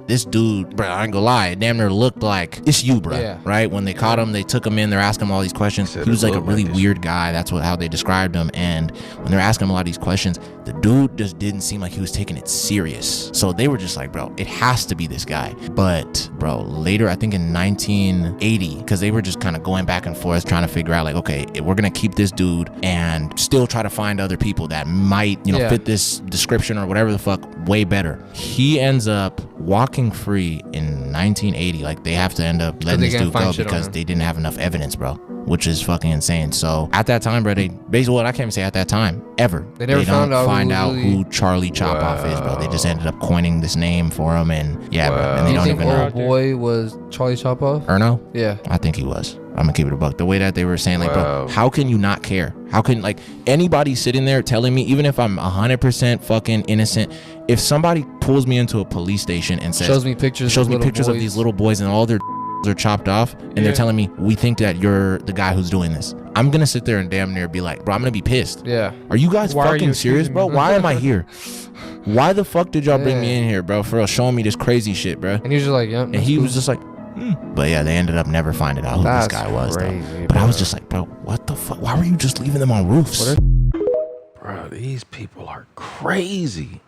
S22: This dude, bro, I ain't gonna lie, it damn near looked like it's you, bro.
S23: Yeah.
S22: Right? When they caught him, they took him in. They're asking him all these questions. He was like a really weird guy. That's how they described him. And when they're asking him a lot of these questions, the dude just didn't seem like he was taking it serious. So they were just like, bro, it has to be this guy. But bro, later, I think in 1980, because they were just kind of going back and forth trying to figure out like, okay, we're gonna keep this dude and still try to find other people that might, you know, fit this description or whatever the fuck way better. He ends up walking free in 1980. Like, they have to end up letting this dude go because they didn't have enough evidence, bro, which is fucking insane. So at that time, bro, they basically, what I can't even say at that time ever,
S23: They never
S22: don't find out who Charlie Chop-Off is, bro. They just ended up coining this name for him, and bro, and they don't even know.
S23: Old boy was Charlie Chop-Off?
S22: Erno?
S23: Yeah.
S22: I think he was. I'm gonna keep it a buck. The way that they were saying, like, bro, how can you not care? How can, like, anybody sitting there telling me, even if I'm 100% fucking innocent, if somebody pulls me into a police station and says,
S23: shows me pictures
S22: of these little boys and all their are chopped off, and they're telling me, we think that you're the guy who's doing this. I'm gonna sit there and damn near be like, bro, I'm gonna be pissed.
S23: Yeah.
S22: Are you guys fucking serious, bro? Why am I here? Why the fuck did y'all bring me in here, bro? For real, showing me this crazy shit, bro.
S23: And he was just like, yep.
S22: And he was just like, But yeah, they ended up never finding out who this guy was, though. But I was just like, bro, what the fuck? Why were you just leaving them on roofs?
S6: Bro, these people are crazy.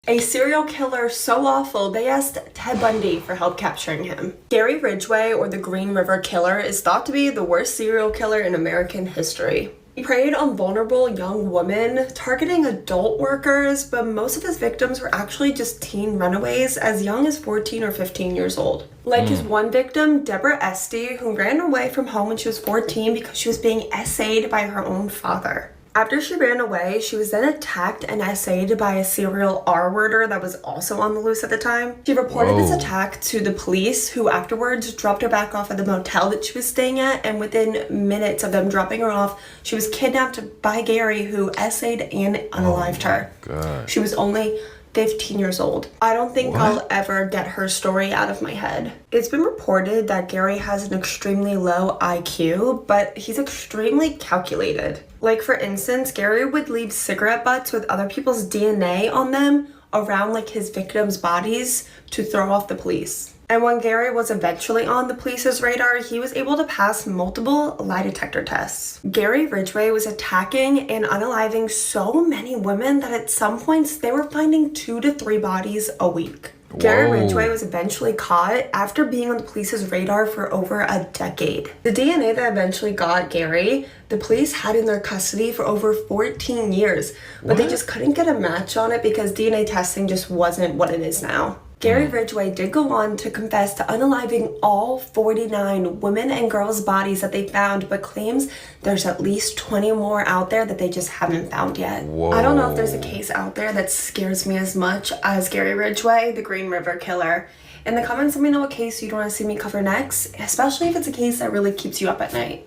S13: A serial killer so awful, they asked Ted Bundy for help capturing him. Gary Ridgway, or the Green River Killer, is thought to be the worst serial killer in American history. He preyed on vulnerable young women, targeting adult workers, but most of his victims were actually just teen runaways as young as 14 or 15 years old. Like his one victim, Deborah Esty, who ran away from home when she was 14 because she was being essayed by her own father. After she ran away, she was then attacked and essayed by a serial R-worder that was also on the loose at the time. She reported this attack to the police, who afterwards dropped her back off at the motel that she was staying at, and within minutes of them dropping her off, she was kidnapped by Gary, who essayed and unalived her.
S6: God.
S13: She was only 15 years old. I don't think I'll ever get her story out of my head. It's been reported that Gary has an extremely low IQ, but he's extremely calculated. Like, for instance, Gary would leave cigarette butts with other people's DNA on them around like his victims' bodies to throw off the police. And when Gary was eventually on the police's radar, he was able to pass multiple lie detector tests. Gary Ridgway was attacking and unaliving so many women that at some points they were finding 2 to 3 bodies a week. Gary Ridgway was eventually caught after being on the police's radar for over a decade. The DNA that eventually got Gary, the police had in their custody for over 14 years, but they just couldn't get a match on it because DNA testing just wasn't what it is now. Gary Ridgway did go on to confess to unaliving all 49 women and girls' bodies that they found, but claims there's at least 20 more out there that they just haven't found yet. I don't know if there's a case out there that scares me as much as Gary Ridgway, the Green River Killer. In the comments, let me know what case you'd want to see me cover next, especially if it's a case that really keeps you up at night.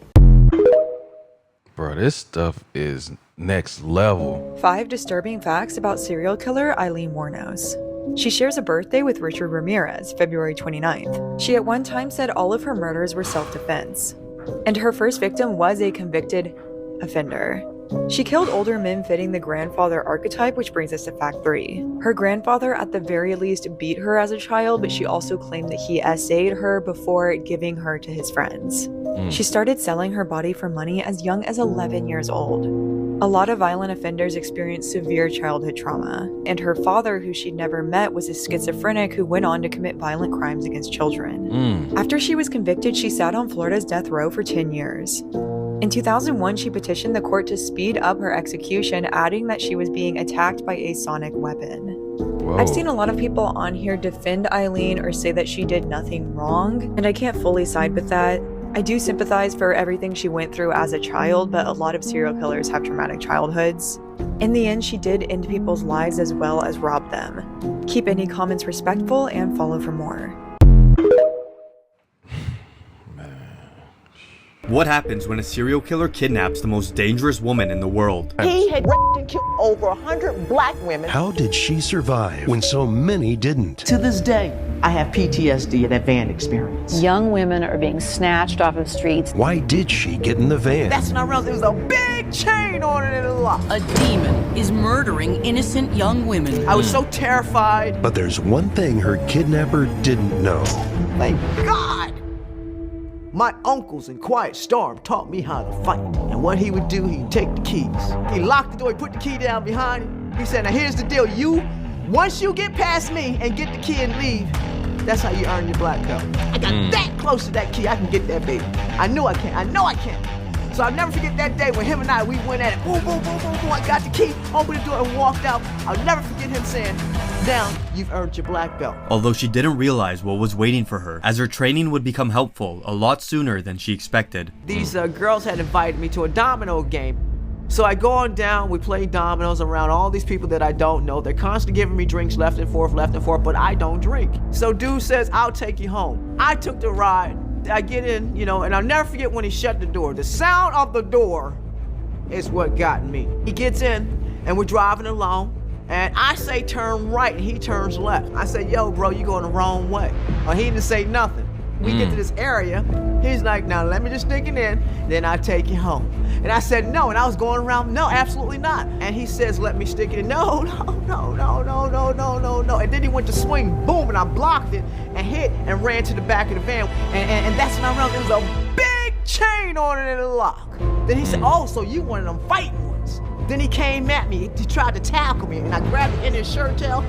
S6: Bro, this stuff is next level.
S1: 5 disturbing facts about serial killer Eileen Wuornos. She shares a birthday with Richard Ramirez, February 29th. She at one time said all of her murders were self-defense. And her first victim was a convicted offender. She killed older men fitting the grandfather archetype, which brings us to fact 3. Her grandfather at the very least beat her as a child, but she also claimed that he essayed her before giving her to his friends. She started selling her body for money as young as 11 years old. A lot of violent offenders experience severe childhood trauma, and her father, who she'd never met, was a schizophrenic who went on to commit violent crimes against children. After she was convicted, she sat on Florida's death row for 10 years. In 2001, she petitioned the court to speed up her execution, adding that she was being attacked by a sonic weapon. I've seen a lot of people on here defend Eileen or say that she did nothing wrong, and I can't fully side with that. I do sympathize for everything she went through as a child, but a lot of serial killers have traumatic childhoods. In the end, she did end people's lives as well as rob them. Keep any comments respectful and follow for more.
S4: What happens when a serial killer kidnaps the most dangerous woman in the world?
S2: He had raped and killed over 100 black women.
S3: How did she survive when so many didn't?
S2: To this day, I have PTSD and that van experience.
S5: Young women are being snatched off of streets.
S3: Why did she get in the van?
S2: That's not real. There was a big chain on it and a lock.
S24: A demon is murdering innocent young women.
S2: I was so terrified.
S3: But there's one thing her kidnapper didn't know.
S2: Thank God! My uncles in Quiet Storm taught me how to fight. And what he would do, he'd take the keys. He locked the door, he put the key down behind him. He said, now here's the deal. Once you get past me and get the key and leave, that's how you earn your black belt. I got that close to that key, I can get that baby. I know I can. So I'll never forget that day when him and we went at it. Boom, boom, boom, boom, boom. I got the key, opened the door and walked out. I'll never forget him saying, now you've earned your black belt.
S4: Although she didn't realize what was waiting for her, as her training would become helpful a lot sooner than she expected.
S2: These girls had invited me to a domino game. So I go on down, we play dominoes around all these people that I don't know. They're constantly giving me drinks left and forth, but I don't drink. So dude says, I'll take you home. I took the ride. I get in, and I'll never forget when he shut the door. The sound of the door is what got me. He gets in, and we're driving along, and I say turn right, and he turns left. I say, yo, bro, you going the wrong way. He didn't say nothing. We get to this area. He's like, now let me just stick it in, then I'll take you home. And I said, no. And I was going around, no, absolutely not. And he says, let me stick it in. No. And then he went to swing, boom, and I blocked it and hit and ran to the back of the van. And that's when I realized there was a big chain on it and a lock. Then he said, oh, so you one of them fighting ones. Then he came at me. He tried to tackle me, and I grabbed the end of his shirt tail,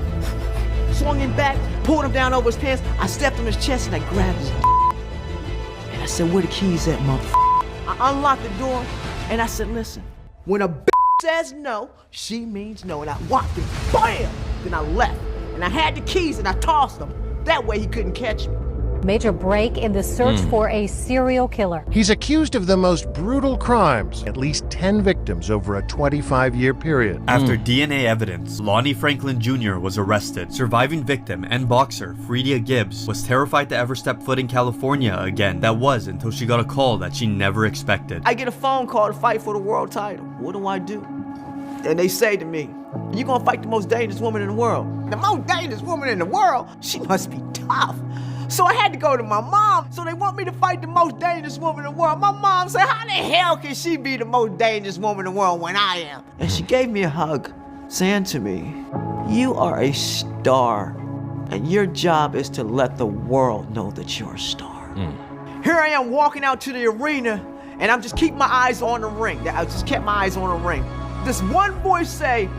S2: swung him back, pulled him down over his pants. I stepped on his chest, and I grabbed his and I said, where the keys at, motherfucker? I unlocked the door, and I said, listen, when a bitch says no, she means no. And I walked him, bam! Then I left, and I had the keys, and I tossed them. That way he couldn't catch me.
S7: Major break in the search for a serial killer.
S3: He's accused of the most brutal crimes, at least 10 victims over a 25-year period.
S4: After DNA evidence, Lonnie Franklin Jr. was arrested. Surviving victim and boxer Fredia Gibbs was terrified to ever step foot in California again. That was until she got a call that she never expected.
S2: I get a phone call to fight for the world title. What do I do? And they say to me, you're gonna fight the most dangerous woman in the world. The most dangerous woman in the world? She must be tough. So I had to go to my mom. So they want me to fight the most dangerous woman in the world. My mom said, how the hell can she be the most dangerous woman in the world when I am? And she gave me a hug, saying to me, you are a star, and your job is to let the world know that you're a star. Here I am walking out to the arena, and I'm just keeping my eyes on the ring. I just kept my eyes on the ring. This one voice say,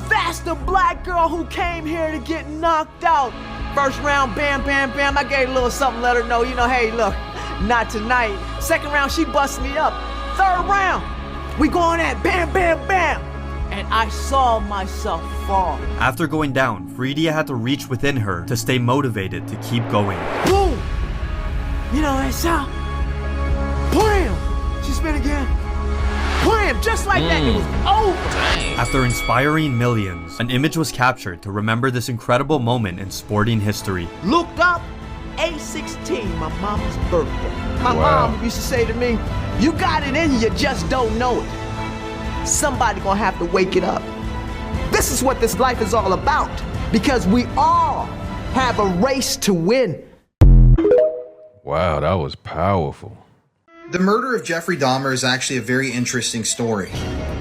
S2: that's the black girl who came here to get knocked out. First round, bam, bam, bam. I gave a little something, let her know, hey, look, not tonight. Second round, she busted me up. Third round, we going at bam, bam, bam. And I saw myself fall.
S4: After going down, Fredia had to reach within her to stay motivated to keep going.
S2: Boom! You know that sound? Bam! She spit again. Bam! Just like that, it was over.
S4: After inspiring millions, an image was captured to remember this incredible moment in sporting history.
S2: Looked up, 8/16, my mama's birthday. My mom used to say to me, you got it in you, just don't know it. Somebody gonna have to wake it up. This is what this life is all about, because we all have a race to win.
S6: Wow, that was powerful.
S17: The murder of Jeffrey Dahmer is actually a very interesting story.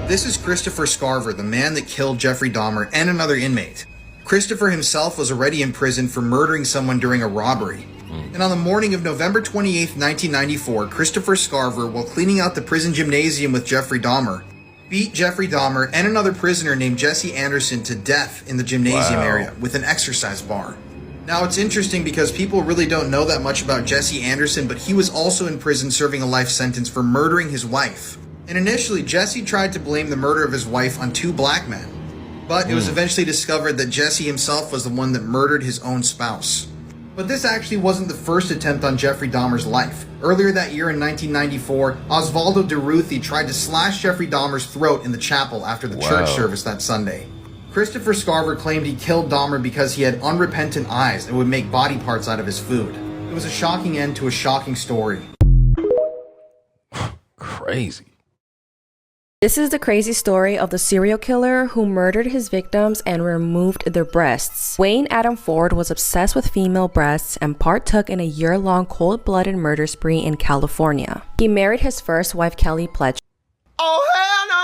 S17: This is Christopher Scarver, the man that killed Jeffrey Dahmer and another inmate. Christopher himself was already in prison for murdering someone during a robbery. And on the morning of November 28th, 1994, Christopher Scarver, while cleaning out the prison gymnasium with Jeffrey Dahmer, beat Jeffrey Dahmer and another prisoner named Jesse Anderson to death in the gymnasium area with an exercise bar. Now, it's interesting because people really don't know that much about Jesse Anderson, but he was also in prison serving a life sentence for murdering his wife. And initially, Jesse tried to blame the murder of his wife on two black men. But it was eventually discovered that Jesse himself was the one that murdered his own spouse. But this actually wasn't the first attempt on Jeffrey Dahmer's life. Earlier that year in 1994, Osvaldo DeRuthi tried to slash Jeffrey Dahmer's throat in the chapel after the church service that Sunday. Christopher Scarver claimed he killed Dahmer because he had unrepentant eyes and would make body parts out of his food. It was a shocking end to a shocking story.
S6: Crazy.
S10: This is the crazy story of the serial killer who murdered his victims and removed their breasts. Wayne Adam Ford was obsessed with female breasts and partook in a year-long cold-blooded murder spree in California. He married his first wife, Kelly Pletcher.
S2: Oh, hell no!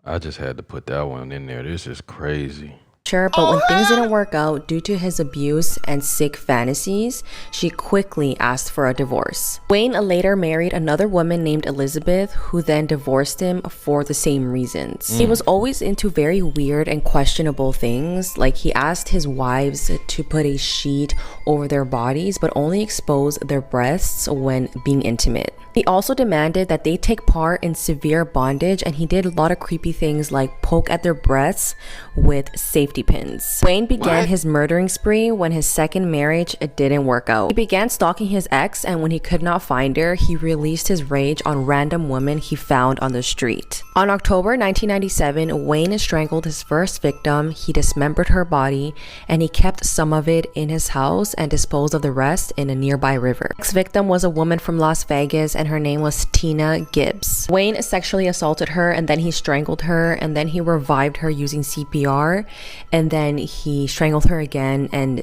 S6: I just had to put that one in there. This is crazy.
S10: But when things didn't work out due to his abuse and sick fantasies, she quickly asked for a divorce. Wayne later married another woman named Elizabeth, who then divorced him for the same reasons. He was always into very weird and questionable things, like he asked his wives to put a sheet over their bodies but only expose their breasts when being intimate. He also demanded that they take part in severe bondage, and he did a lot of creepy things like poke at their breasts with safety pins. Wayne began his murdering spree when his second marriage didn't work out. He began stalking his ex, and when he could not find her, he released his rage on random women he found on the street. On October 1997, Wayne strangled his first victim, he dismembered her body, and he kept some of it in his house and disposed of the rest in a nearby river. The next victim was a woman from Las Vegas, and her name was Tina Gibbs. Wayne sexually assaulted her, and then he strangled her, and then he revived her using CPR, and then he strangled her again and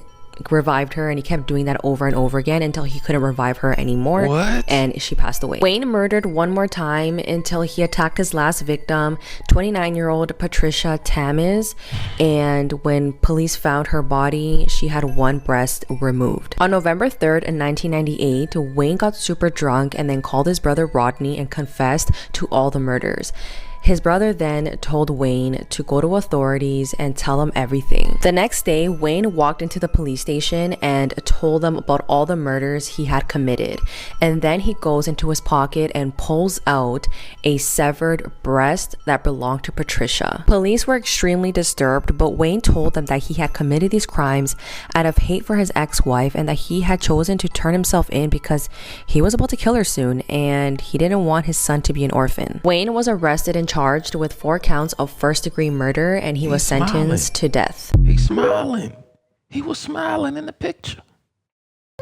S10: revived her, and he kept doing that over and over again until he couldn't revive her anymore.
S6: What?
S10: And she passed away. Wayne murdered one more time until he attacked his last victim, 29-year-old Patricia Tamiz, and when police found her body, she had one breast removed. On November 3rd in 1998, Wayne got super drunk and then called his brother Rodney and confessed to all the murders. His brother then told Wayne to go to authorities and tell him everything. The next day, Wayne walked into the police station and told them about all the murders he had committed. And then he goes into his pocket and pulls out a severed breast that belonged to Patricia. Police were extremely disturbed, but Wayne told them that he had committed these crimes out of hate for his ex-wife and that he had chosen to turn himself in because he was about to kill her soon and he didn't want his son to be an orphan. Wayne was arrested and charged with 4 counts of first-degree murder, and he was sentenced to death.
S6: He's smiling. He was smiling in the picture.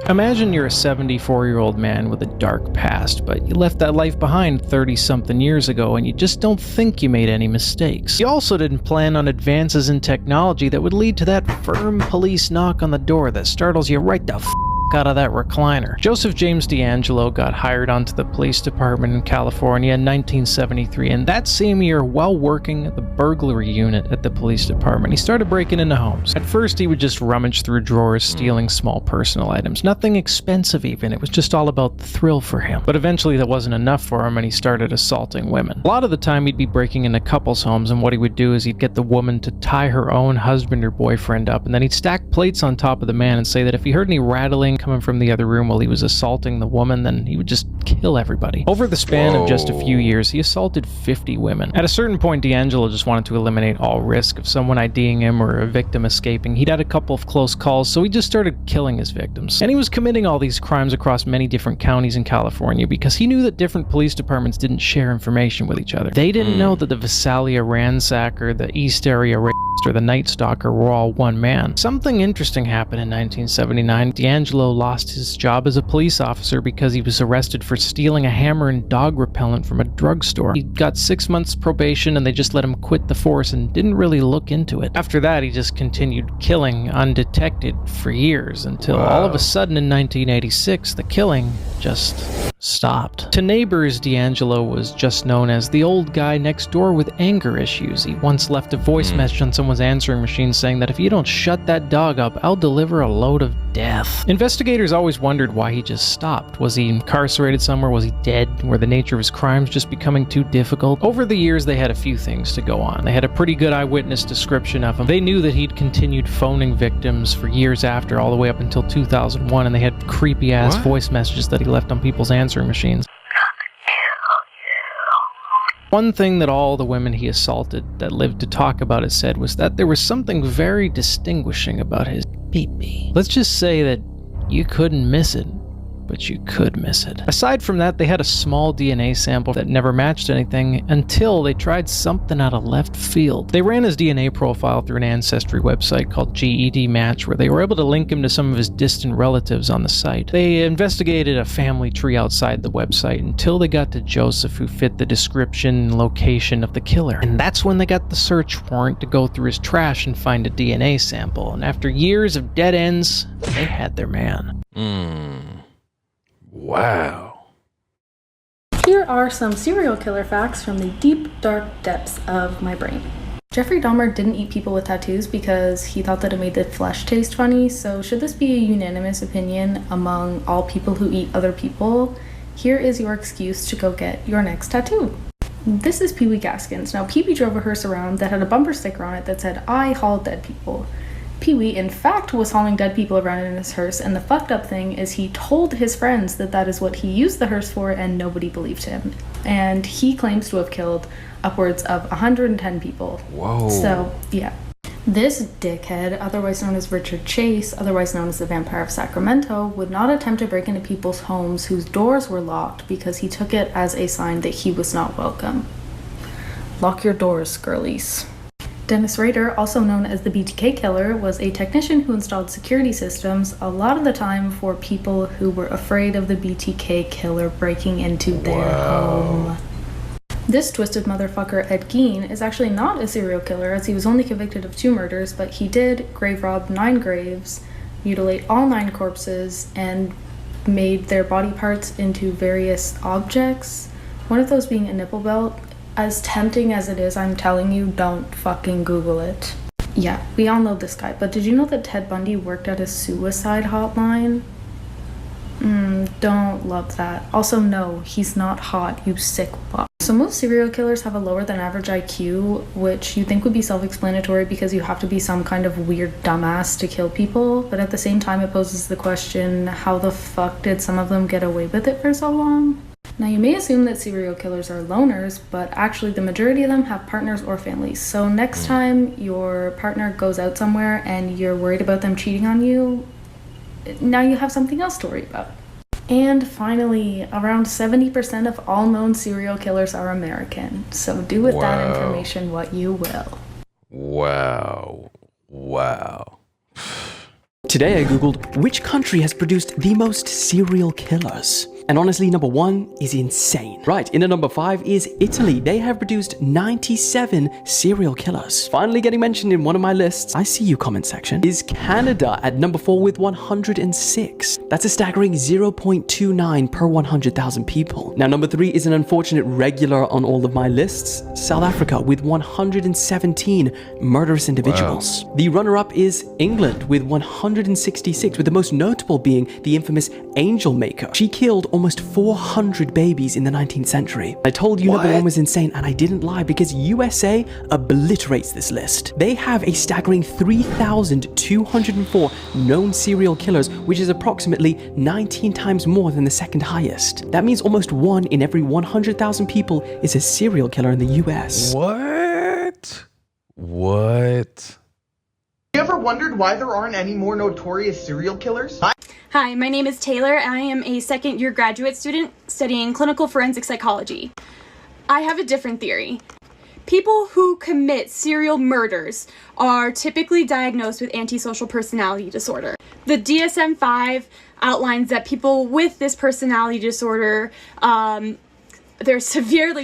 S8: Imagine you're a 74-year-old man with a dark past, but you left that life behind 30-something years ago and you just don't think you made any mistakes. You also didn't plan on advances in technology that would lead to that firm police knock on the door that startles you right the f*** out of that recliner. Joseph James D'Angelo got hired onto the police department in California in 1973, and that same year, while working at the burglary unit at the police department, he started breaking into homes. At first, he would just rummage through drawers, stealing small personal items. Nothing expensive even, it was just all about the thrill for him. But eventually that wasn't enough for him and he started assaulting women. A lot of the time he'd be breaking into couples' homes, and what he would do is he'd get the woman to tie her own husband or boyfriend up, and then he'd stack plates on top of the man and say that if he heard any rattling coming from the other room while he was assaulting the woman, then he would just kill everybody. Over the span of just a few years, he assaulted 50 women. At a certain point, D'Angelo just wanted to eliminate all risk of someone IDing him or a victim escaping. He'd had a couple of close calls, so he just started killing his victims. And he was committing all these crimes across many different counties in California because he knew that different police departments didn't share information with each other. They didn't know that the Visalia ransacker, the East Area rapist, or the Night Stalker were all one man. Something interesting happened in 1979. D'Angelo lost his job as a police officer because he was arrested for stealing a hammer and dog repellent from a drugstore. He got 6 months probation and they just let him quit the force and didn't really look into it. After that, he just continued killing undetected for years until all of a sudden in 1986, the killing just stopped. To neighbors, D'Angelo was just known as the old guy next door with anger issues. He once left a voice message on someone's answering machine saying that if you don't shut that dog up, I'll deliver a load of death. Investigators always wondered why he just stopped. Was he incarcerated somewhere? Was he dead? Were the nature of his crimes just becoming too difficult? Over the years, they had a few things to go on. They had a pretty good eyewitness description of him. They knew that he'd continued phoning victims for years after, all the way up until 2001, and they had creepy-ass voice messages that he left on people's answering machines. One thing that all the women he assaulted that lived to talk about it said was that there was something very distinguishing about his pee-pee. Let's just say that you couldn't miss it, but you could miss it. Aside from that, they had a small DNA sample that never matched anything until they tried something out of left field. They ran his DNA profile through an ancestry website called GED Match, where they were able to link him to some of his distant relatives on the site. They investigated a family tree outside the website until they got to Joseph, who fit the description and location of the killer. And that's when they got the search warrant to go through his trash and find a DNA sample. And after years of dead ends, they had their man.
S6: Wow.
S9: Here are some serial killer facts from the deep, dark depths of my brain. Jeffrey Dahmer didn't eat people with tattoos because he thought that it made the flesh taste funny, so should this be a unanimous opinion among all people who eat other people, here is your excuse to go get your next tattoo. This is Pee Wee Gaskins. Now, Pee Wee drove a hearse around that had a bumper sticker on it that said, "I haul dead people." Pee Wee, in fact, was hauling dead people around in his hearse, and the fucked up thing is he told his friends that that is what he used the hearse for, and nobody believed him. And he claims to have killed upwards of 110 people.
S6: Whoa.
S9: So, yeah. This dickhead, otherwise known as Richard Chase, otherwise known as the Vampire of Sacramento, would not attempt to break into people's homes whose doors were locked because he took it as a sign that he was not welcome. Lock your doors, girlies. Dennis Rader, also known as the BTK Killer, was a technician who installed security systems a lot of the time for people who were afraid of the BTK Killer breaking into their home. This twisted motherfucker, Ed Gein, is actually not a serial killer, as he was only convicted of 2 murders, but he did grave rob 9 graves, mutilate all 9 corpses, and made their body parts into various objects. One of those being a nipple belt. As tempting as it is, I'm telling you, don't fucking Google it. Yeah, we all know this guy, but did you know that Ted Bundy worked at a suicide hotline? Don't love that. Also, no, he's not hot, you sick fuck. So most serial killers have a lower than average IQ, which you think would be self-explanatory because you have to be some kind of weird dumbass to kill people, but at the same time it poses the question, how the fuck did some of them get away with it for so long? Now you may assume that serial killers are loners, but actually the majority of them have partners or families. So next time your partner goes out somewhere and you're worried about them cheating on you, now you have something else to worry about. And finally, around 70% of all known serial killers are American. So do with that information what you will.
S6: Wow.
S11: Today I googled which country has produced the most serial killers. And honestly, number 1 is insane. Right, in at number 5 is Italy. They have produced 97 serial killers. Finally getting mentioned in one of my lists, I see you comment section, is Canada at number 4 with 106. That's a staggering 0.29 per 100,000 people. Now number 3 is an unfortunate regular on all of my lists, South Africa with 117 murderous individuals. Wow. The runner-up is England with 166, with the most notable being the infamous Angel Maker. She killed almost 400 babies in the 19th century. I told you number 1 was insane, and I didn't lie because USA obliterates this list. They have a staggering 3,204 known serial killers, which is approximately 19 times more than the second highest. That means almost 1 in every 100,000 people is a serial killer in the US.
S6: What?
S12: You ever wondered why there aren't any more notorious serial killers?
S14: Hi, my name is Taylor. I am a second-year graduate student studying clinical forensic psychology. I have a different theory. People who commit serial murders are typically diagnosed with antisocial personality disorder. The DSM-5 outlines that people with this personality disorder, they're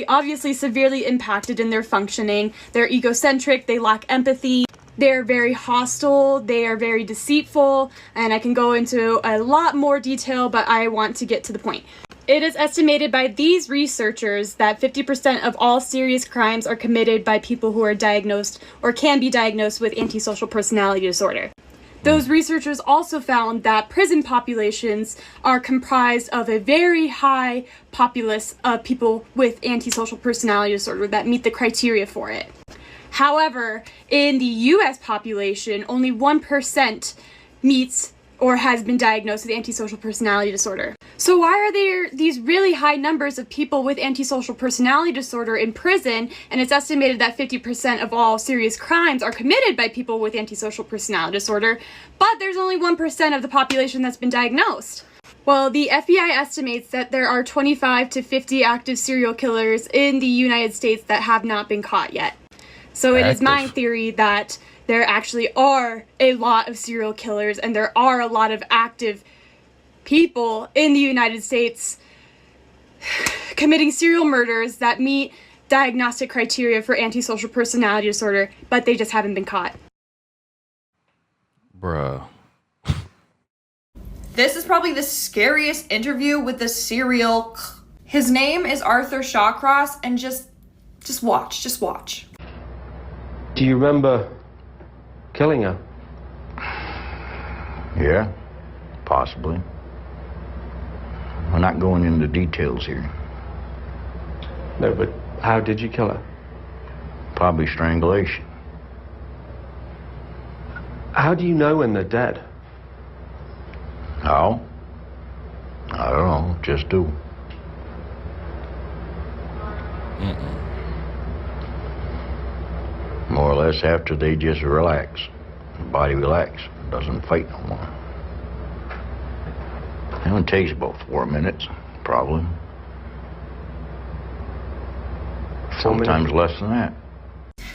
S14: obviously severely impacted in their functioning. They're egocentric, they lack empathy. They're very hostile, they are very deceitful, and I can go into a lot more detail, but I want to get to the point. It is estimated by these researchers that 50% of all serious crimes are committed by people who are diagnosed or can be diagnosed with antisocial personality disorder. Those researchers also found that prison populations are comprised of a very high populace of people with antisocial personality disorder that meet the criteria for it. However, in the US population, only 1% meets or has been diagnosed with antisocial personality disorder. So why are there these really high numbers of people with antisocial personality disorder in prison, and it's estimated that 50% of all serious crimes are committed by people with antisocial personality disorder, but there's only 1% of the population that's been diagnosed? Well, the FBI estimates that there are 25 to 50 active serial killers in the United States that have not been caught yet. So it is my theory that there actually are a lot of serial killers and there are a lot of active people in the United States committing serial murders that meet diagnostic criteria for antisocial personality disorder, but they just haven't been caught.
S6: Bruh.
S15: This is probably the scariest interview with the serial. His name is Arthur Shawcross, and just watch.
S25: Do you remember killing her?
S26: Yeah, possibly. We're not going into details here.
S25: No, but how did you kill her?
S26: Probably strangulation.
S25: How do you know when they're dead?
S26: How? I don't know, just do. More or less after they just relax. The body relax, doesn't fight no more. It only takes about 4 minutes, probably. Sometimes less than that.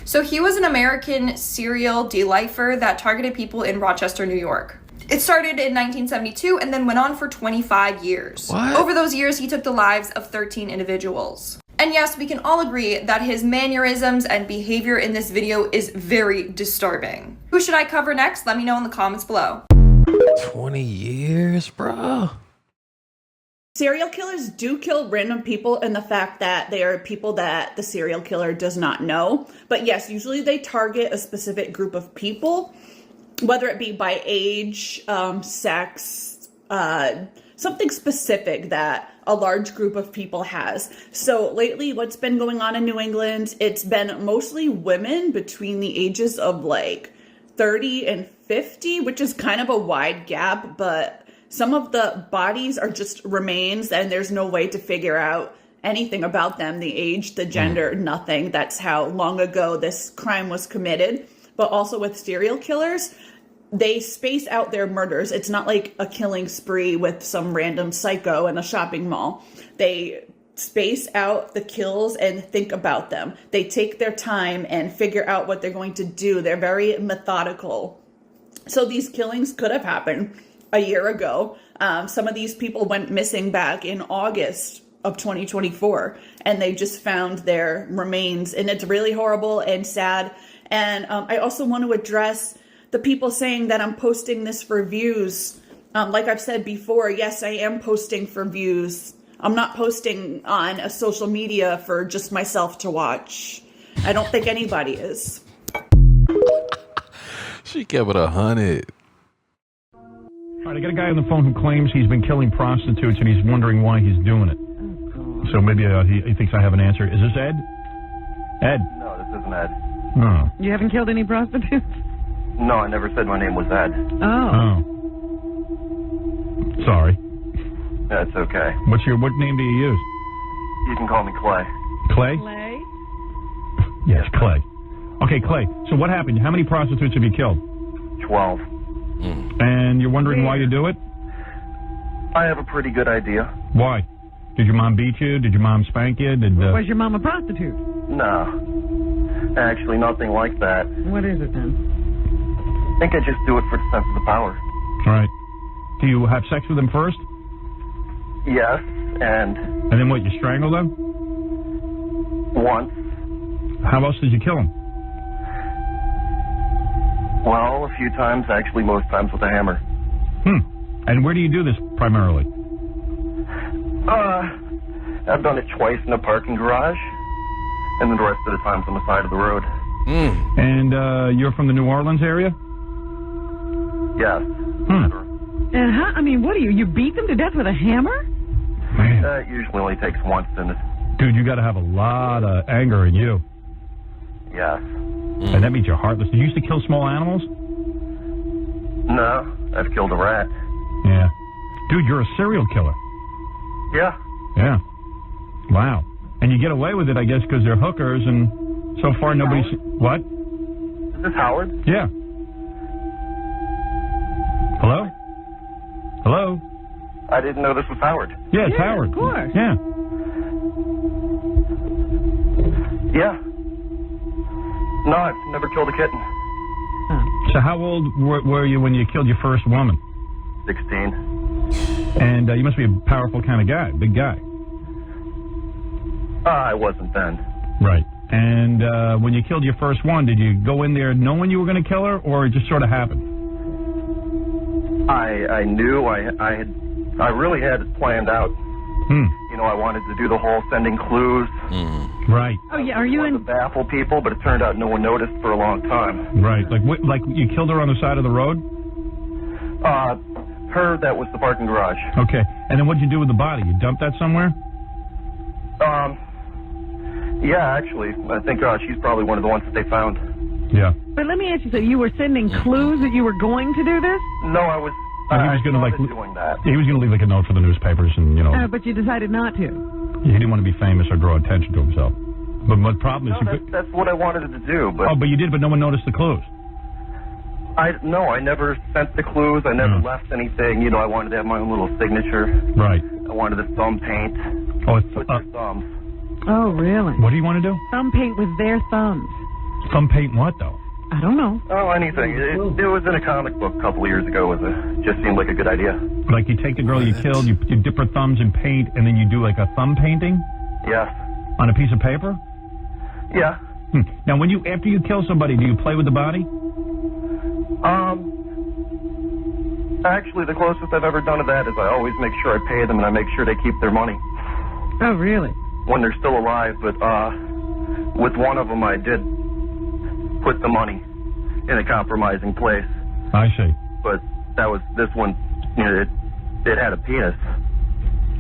S15: So he was an American serial de-lifer that targeted people in Rochester, New York. It started in 1972 and then went on for 25 years.
S6: What?
S15: Over those years, he took the lives of 13 individuals. And yes, we can all agree that his mannerisms and behavior in this video is very disturbing. Who should I cover next? Let me know in the comments below.
S6: 20 years, bro.
S16: Serial killers do kill random people, and the fact that they are people that the serial killer does not know. But yes, usually they target a specific group of people, whether it be by age, sex, something specific that a large group of people has. So lately, what's been going on in New England, it's been mostly women between the ages of like 30 and 50, which is kind of a wide gap, but some of the bodies are just remains and there's no way to figure out anything about them, the age, the gender, nothing. That's how long ago this crime was committed. But also with serial killers, they space out their murders. It's not like a killing spree with some random psycho in a shopping mall. They space out the kills and think about them. They take their time and figure out what they're going to do. They're very methodical. So these killings could have happened a year ago. Some of these people went missing back in August of 2024, and they just found their remains. And it's really horrible and sad. And I also want to address the people saying that I'm posting this for views. Like I've said before, yes, I am posting for views. I'm not posting on a social media for just myself to watch. I don't think anybody is.
S6: She kept it 100.
S18: All right, I got a guy on the phone who claims he's been killing prostitutes and he's wondering why he's doing it. So maybe he thinks I have an answer. Is this Ed? Ed?
S19: No, this isn't Ed.
S18: No.
S20: You haven't killed any prostitutes?
S19: No, I never said my name was Ed.
S20: Oh.
S18: Sorry.
S19: That's okay.
S18: What name do you use?
S19: You can call me Clay.
S18: Clay?
S20: Clay?
S18: Yes, Clay. Okay, Clay. So what happened? How many prostitutes have you killed?
S19: 12.
S18: And you're wondering why you do it?
S19: I have a pretty good idea.
S18: Why? Did your mom beat you? Did your mom spank you?
S20: Was your mom a prostitute?
S19: No. Actually, nothing like that.
S20: What is it then?
S19: I think I just do it for the sense of the power.
S18: All right. Do you have sex with them first?
S19: Yes, and
S18: then what, you strangle them?
S19: Once.
S18: How else did you kill them?
S19: Well, a few times, actually most times with a hammer.
S18: And where do you do this primarily?
S19: I've done it twice in a parking garage, and then the rest of the times on the side of the road.
S18: And you're from the New Orleans area?
S19: Yes.
S20: And how, I mean, what do you beat them to death with a hammer?
S18: Man.
S19: It usually only takes once, and
S18: Dude, you got to have a lot of anger in you.
S19: yes.
S18: And that means you're heartless. Did you used to kill small animals?
S19: No, I've killed a rat.
S18: Yeah. Dude, you're a serial killer.
S19: Yeah.
S18: Yeah. Wow. And you get away with it, I guess, because they're hookers, and so far nobody's... What?
S19: Is this Howard?
S18: Yeah. Hello? Hello?
S19: I didn't know this was Howard.
S18: Yeah, it's Howard.
S20: Of course.
S18: Yeah.
S19: Yeah. No, I've never killed a kitten.
S18: So how old were you when you killed your first woman?
S19: 16.
S18: And you must be a powerful kind of guy, big guy.
S19: I wasn't then.
S18: Right. And when you killed your first one, did you go in there knowing you were going to kill her, or it just sort of happened?
S19: I knew I really had it planned out. You know, I wanted to do the whole sending clues.
S18: Right.
S20: Oh, yeah, are you in...
S19: to baffle people, but it turned out no one noticed for a long time.
S18: Right. Like you killed her on the side of the road?
S19: That was the parking garage.
S18: Okay. And then what'd you do with the body? You dumped that somewhere?
S19: Yeah, actually. I think she's probably one of the ones that they found.
S18: Yeah.
S20: But let me ask you, so you were sending clues that you were going to do this?
S19: No, I was...
S18: he was going to
S19: doing that.
S18: He was going to leave like a note for the newspapers, and
S20: but you decided not to.
S18: He didn't want to be famous or draw attention to himself. But the problem is,
S19: That's what I wanted to do. But
S18: but you did, but no one noticed the clues.
S19: I never sent the clues. I never left anything. You know, I wanted to have my own little signature.
S18: Right.
S19: I wanted the thumb paint.
S18: Oh,
S19: with your thumbs.
S20: Oh, really?
S18: What do you want to do?
S20: Thumb paint with their thumbs.
S18: Thumb paint what, though?
S20: I don't know.
S19: Oh, anything. It was in a comic book a couple of years ago. Just seemed like a good idea.
S18: Like you take the girl you killed, you dip her thumbs in paint, and then you do like a thumb painting?
S19: Yes.
S18: On a piece of paper?
S19: Yeah.
S18: Now, after you kill somebody, do you play with the body?
S19: Actually, the closest I've ever done to that is I always make sure I pay them and I make sure they keep their money.
S20: Oh, really?
S19: When they're still alive, but with one of them I did put the money in a compromising place.
S18: I see.
S19: But this one, you know, it had a penis.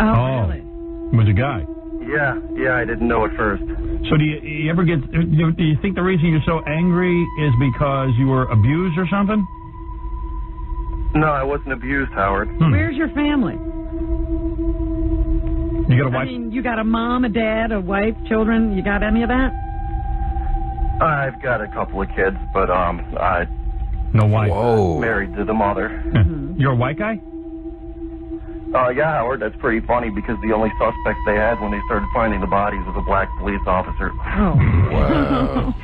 S20: Oh, really?
S18: It was a guy.
S19: Yeah, I didn't know at first.
S18: So do you ever get, do you think the reason you're so angry is because you were abused or something?
S19: No, I wasn't abused, Howard.
S20: Where's your family?
S18: You got a wife?
S20: I mean, you got a mom, a dad, a wife, children. You got any of that?
S19: I've got a couple of kids, but
S18: no wife.
S6: Whoa.
S19: Married to the mother.
S18: You're a white guy?
S19: Yeah, Howard, that's pretty funny because the only suspect they had when they started finding the bodies was a black police officer.
S20: Oh.
S6: Wow.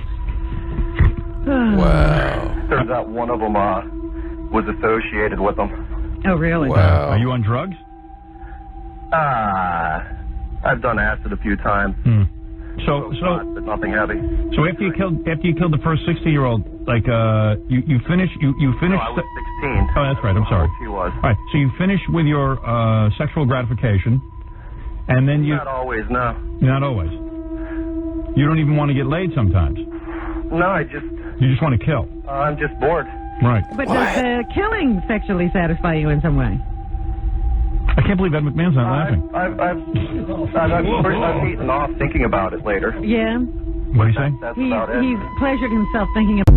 S6: Wow.
S19: Turns out one of them was associated with them.
S20: Oh, really?
S18: Wow. Are you on drugs?
S19: I've done acid a few times.
S18: So,
S19: but nothing heavy.
S18: So after you killed the first 60-year-old, like you finished.
S19: No, I was 16.
S18: Oh, that's right. I'm sorry.
S19: She was.
S18: All right. So you finished with your sexual gratification, and then you.
S19: Not always, no.
S18: Not always. You don't even want to get laid sometimes.
S19: No,
S18: You just want to kill.
S19: I'm just bored.
S18: Right.
S20: But does killing sexually satisfy you in some way?
S18: I can't believe Ed McMahon's not laughing.
S19: I've eaten off thinking about it later.
S20: Yeah.
S18: What do you say?
S19: That's about it.
S20: He's pleasured himself thinking about.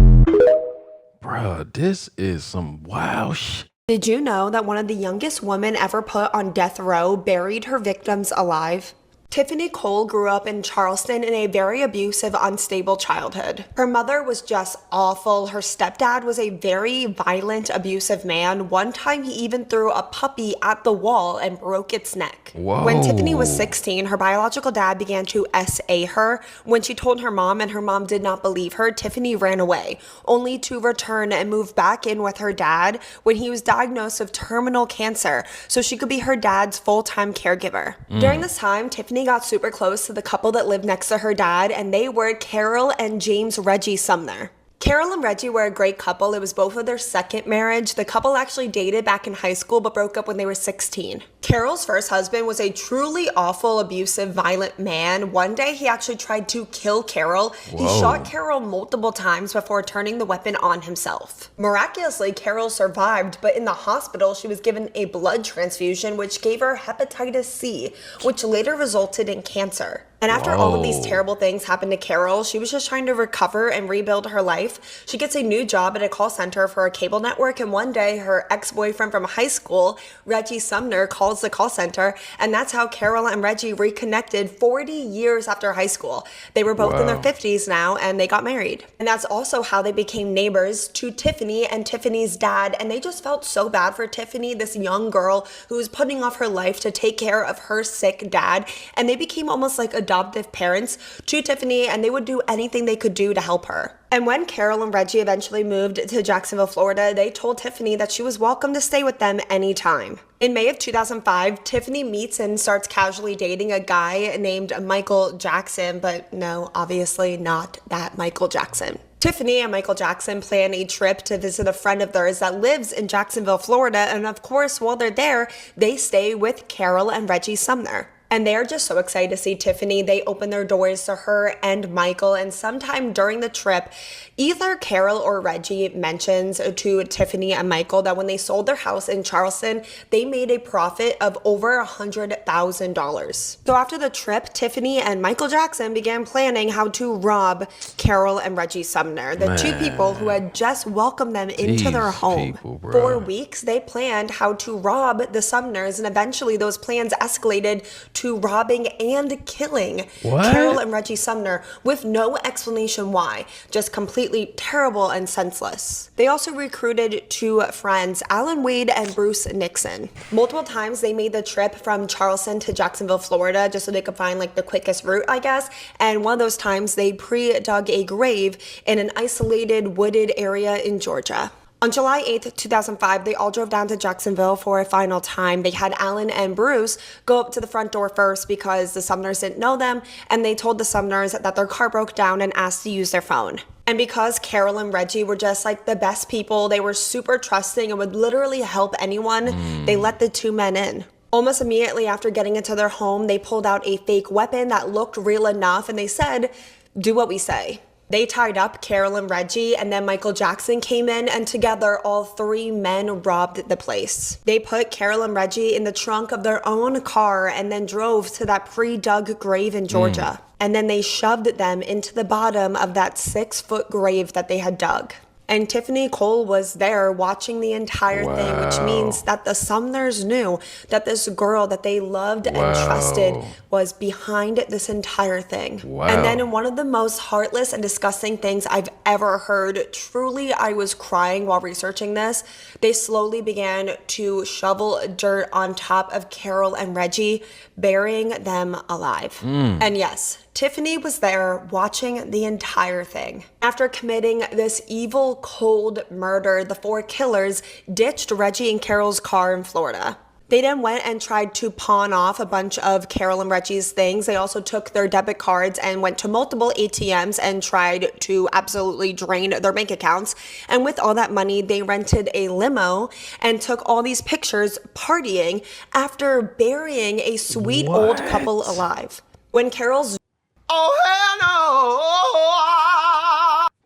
S6: Bruh, this is some wild shit.
S10: Did you know that one of the youngest women ever put on death row buried her victims alive? Tiffany Cole grew up in Charleston in a very abusive, unstable childhood. Her mother was just awful. Her stepdad was a very violent, abusive man. One time he even threw a puppy at the wall and broke its neck.
S6: Whoa.
S10: When Tiffany was 16, her biological dad began to SA her. When she told her mom and her mom did not believe her, Tiffany ran away, only to return and move back in with her dad when he was diagnosed with terminal cancer, so she could be her dad's full-time caregiver. During this time, Tiffany got super close to the couple that lived next to her dad, and they were Carol and James Reggie Sumner. Carol and Reggie were a great couple. It was both of their second marriage. The couple actually dated back in high school but broke up when they were 16. Carol's first husband was a truly awful, abusive, violent man. One day he actually tried to kill Carol. He shot Carol multiple times before turning the weapon on himself. Miraculously, Carol survived, but in the hospital she was given a blood transfusion which gave her hepatitis C, which later resulted in cancer. And after all of these terrible things happened to Carol, she was just trying to recover and rebuild her life. She gets a new job at a call center for a cable network, and one day her ex-boyfriend from high school, Reggie Sumner, calls the call center, and that's how Carol and Reggie reconnected 40 years after high school. They were both in their 50s now, and they got married. And that's also how they became neighbors to Tiffany and Tiffany's dad, and they just felt so bad for Tiffany, this young girl who was putting off her life to take care of her sick dad, and they became almost like adoptive parents to Tiffany, and they would do anything they could do to help her. And when Carol and Reggie eventually moved to Jacksonville, Florida, they told Tiffany that she was welcome to stay with them anytime. In May of 2005, Tiffany meets and starts casually dating a guy named Michael Jackson, but no, obviously not that Michael Jackson. Tiffany and Michael Jackson plan a trip to visit a friend of theirs that lives in Jacksonville, Florida, and of course, while they're there, they stay with Carol and Reggie Sumner. And they're just so excited to see Tiffany. They open their doors to her and Michael, and sometime during the trip, either Carol or Reggie mentions to Tiffany and Michael that when they sold their house in Charleston, they made a profit of over $100,000. So after the trip, Tiffany and Michael Jackson began planning how to rob Carol and Reggie Sumner, the two people who had just welcomed them into their home. For weeks, they planned how to rob the Sumners, and eventually those plans escalated to robbing and killing Carol and Reggie Sumner with no explanation why, just completely terrible and senseless. They also recruited two friends, Alan Wade and Bruce Nixon. Multiple times they made the trip from Charleston to Jacksonville, Florida, just so they could find like the quickest route, I guess. And one of those times they pre-dug a grave in an isolated wooded area in Georgia.
S1: On July 8th, 2005, they all drove down to Jacksonville for a final time. They had Alan and Bruce go up to the front door first because the Sumners didn't know them, and they told the Sumners that their car broke down and asked to use their phone. And because Carol and Reggie were just like the best people, they were super trusting and would literally help anyone, they let the two men in. Almost immediately after getting into their home, they pulled out a fake weapon that looked real enough, and they said, "Do what we say." They tied up Carol and Reggie, and then Michael Jackson came in, and together all three men robbed the place. They put Carol and Reggie in the trunk of their own car and then drove to that pre-dug grave in Georgia. And then they shoved them into the bottom of that 6-foot grave that they had dug. And Tiffany Cole was there watching the entire thing, which means that the Sumners knew that this girl that they loved and trusted was behind this entire thing. And then in one of the most heartless and disgusting things I've ever heard, truly I was crying while researching this, they slowly began to shovel dirt on top of Carol and Reggie, burying them alive. And yes, Tiffany was there watching the entire thing. After committing this evil, cold murder, the four killers ditched Reggie and Carol's car in Florida. They then went and tried to pawn off a bunch of Carol and Reggie's things. They also took their debit cards and went to multiple ATMs and tried to absolutely drain their bank accounts. And with all that money, they rented a limo and took all these pictures partying after burying a sweet old couple alive. When Carol's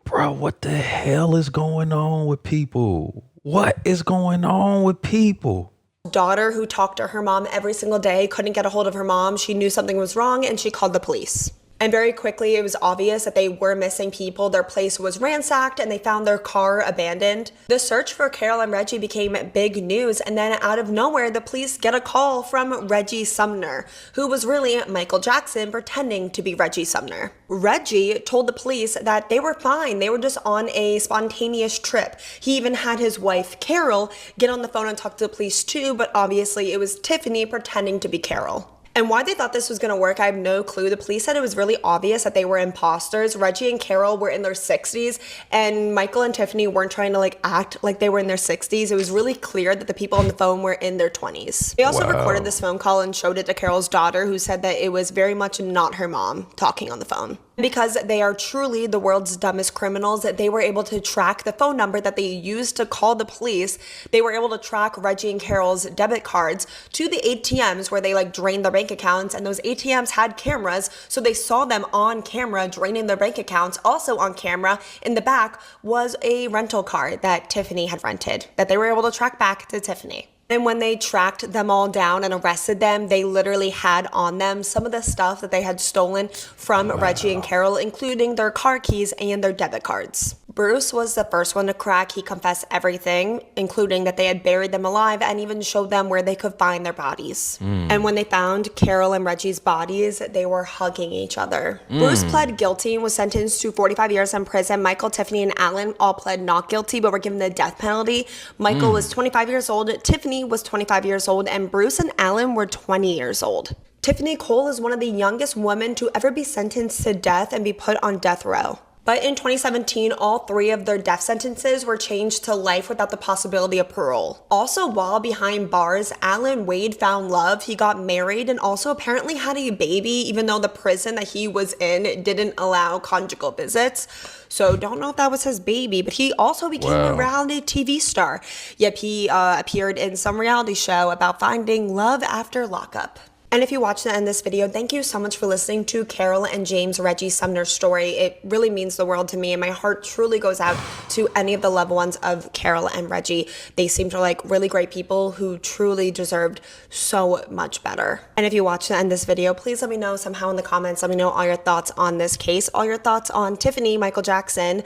S6: Bro, what the hell is going on with people? What is going on with people?
S1: daughter, who talked to her mom every single day, couldn't get a hold of her mom, she knew something was wrong, and she called the police. And very quickly, it was obvious that they were missing people. Their place was ransacked, and they found their car abandoned. The search for Carol and Reggie became big news, and then out of nowhere, the police get a call from Reggie Sumner, who was really Michael Jackson pretending to be Reggie Sumner. Reggie told the police that they were fine. They were just on a spontaneous trip. He even had his wife, Carol, get on the phone and talk to the police too, but obviously it was Tiffany pretending to be Carol. And why they thought this was going to work, I have no clue. The police said it was really obvious that they were imposters. Reggie and Carol were in their 60s, and Michael and Tiffany weren't trying to act like they were in their 60s. It was really clear that the people on the phone were in their 20s. They also recorded this phone call and showed it to Carol's daughter, who said that it was very much not her mom talking on the phone. Because they are truly the world's dumbest criminals, that they were able to track the phone number that they used to call the police. They were able to track Reggie and Carol's debit cards to the ATMs where they drained their bank accounts, and those ATMs had cameras, so they saw them on camera draining their bank accounts. Also on camera in the back was a rental car that Tiffany had rented that they were able to track back to Tiffany. And when they tracked them all down and arrested them, they literally had on them some of the stuff that they had stolen from Reggie and Carol, including their car keys and their debit cards. Bruce was the first one to crack. He confessed everything, including that they had buried them alive and even showed them where they could find their bodies. And when they found Carol and Reggie's bodies, they were hugging each other. Bruce pled guilty and was sentenced to 45 years in prison. Michael, Tiffany, and Alan all pled not guilty, but were given the death penalty. Michael was 25 years old, Tiffany was 25 years old, and Bruce and Alan were 20 years old. Tiffany Cole is one of the youngest women to ever be sentenced to death and be put on death row. But in 2017, all three of their death sentences were changed to life without the possibility of parole. Also, while behind bars, Alan Wade found love. He got married and also apparently had a baby, even though the prison that he was in didn't allow conjugal visits. So don't know if that was his baby, but he also became a reality TV star. Yep, he appeared in some reality show about finding love after lockup. And if you watched the end of this video, thank you so much for listening to Carol and James Reggie Sumner's story. It really means the world to me, and my heart truly goes out to any of the loved ones of Carol and Reggie. They seem to like really great people who truly deserved so much better. And if you watched the end of this video, please let me know somehow in the comments. Let me know all your thoughts on this case, all your thoughts on Tiffany, Michael Jackson,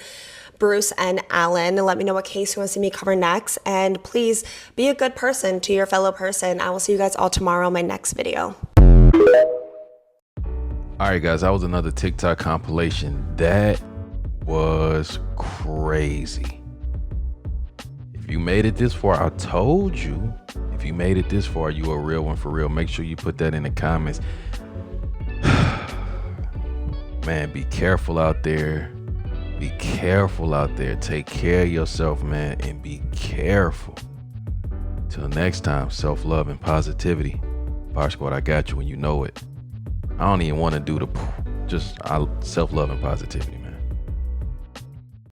S1: Bruce, and Alan. Let me know what case you want to see me cover next. And please be a good person to your fellow person. I will see you guys all tomorrow in my next video.
S6: Alright guys, that was another TikTok compilation. That was crazy. If you made it this far, I told you. If you made it this far, you a real one for real. Make sure you put that in the comments. Man, be careful out there. Be careful out there. Take care of yourself, man, and be careful. Till next time, self-love and positivity. Fire Squad, I got you when you know it. I don't even want to do the just self-love and positivity.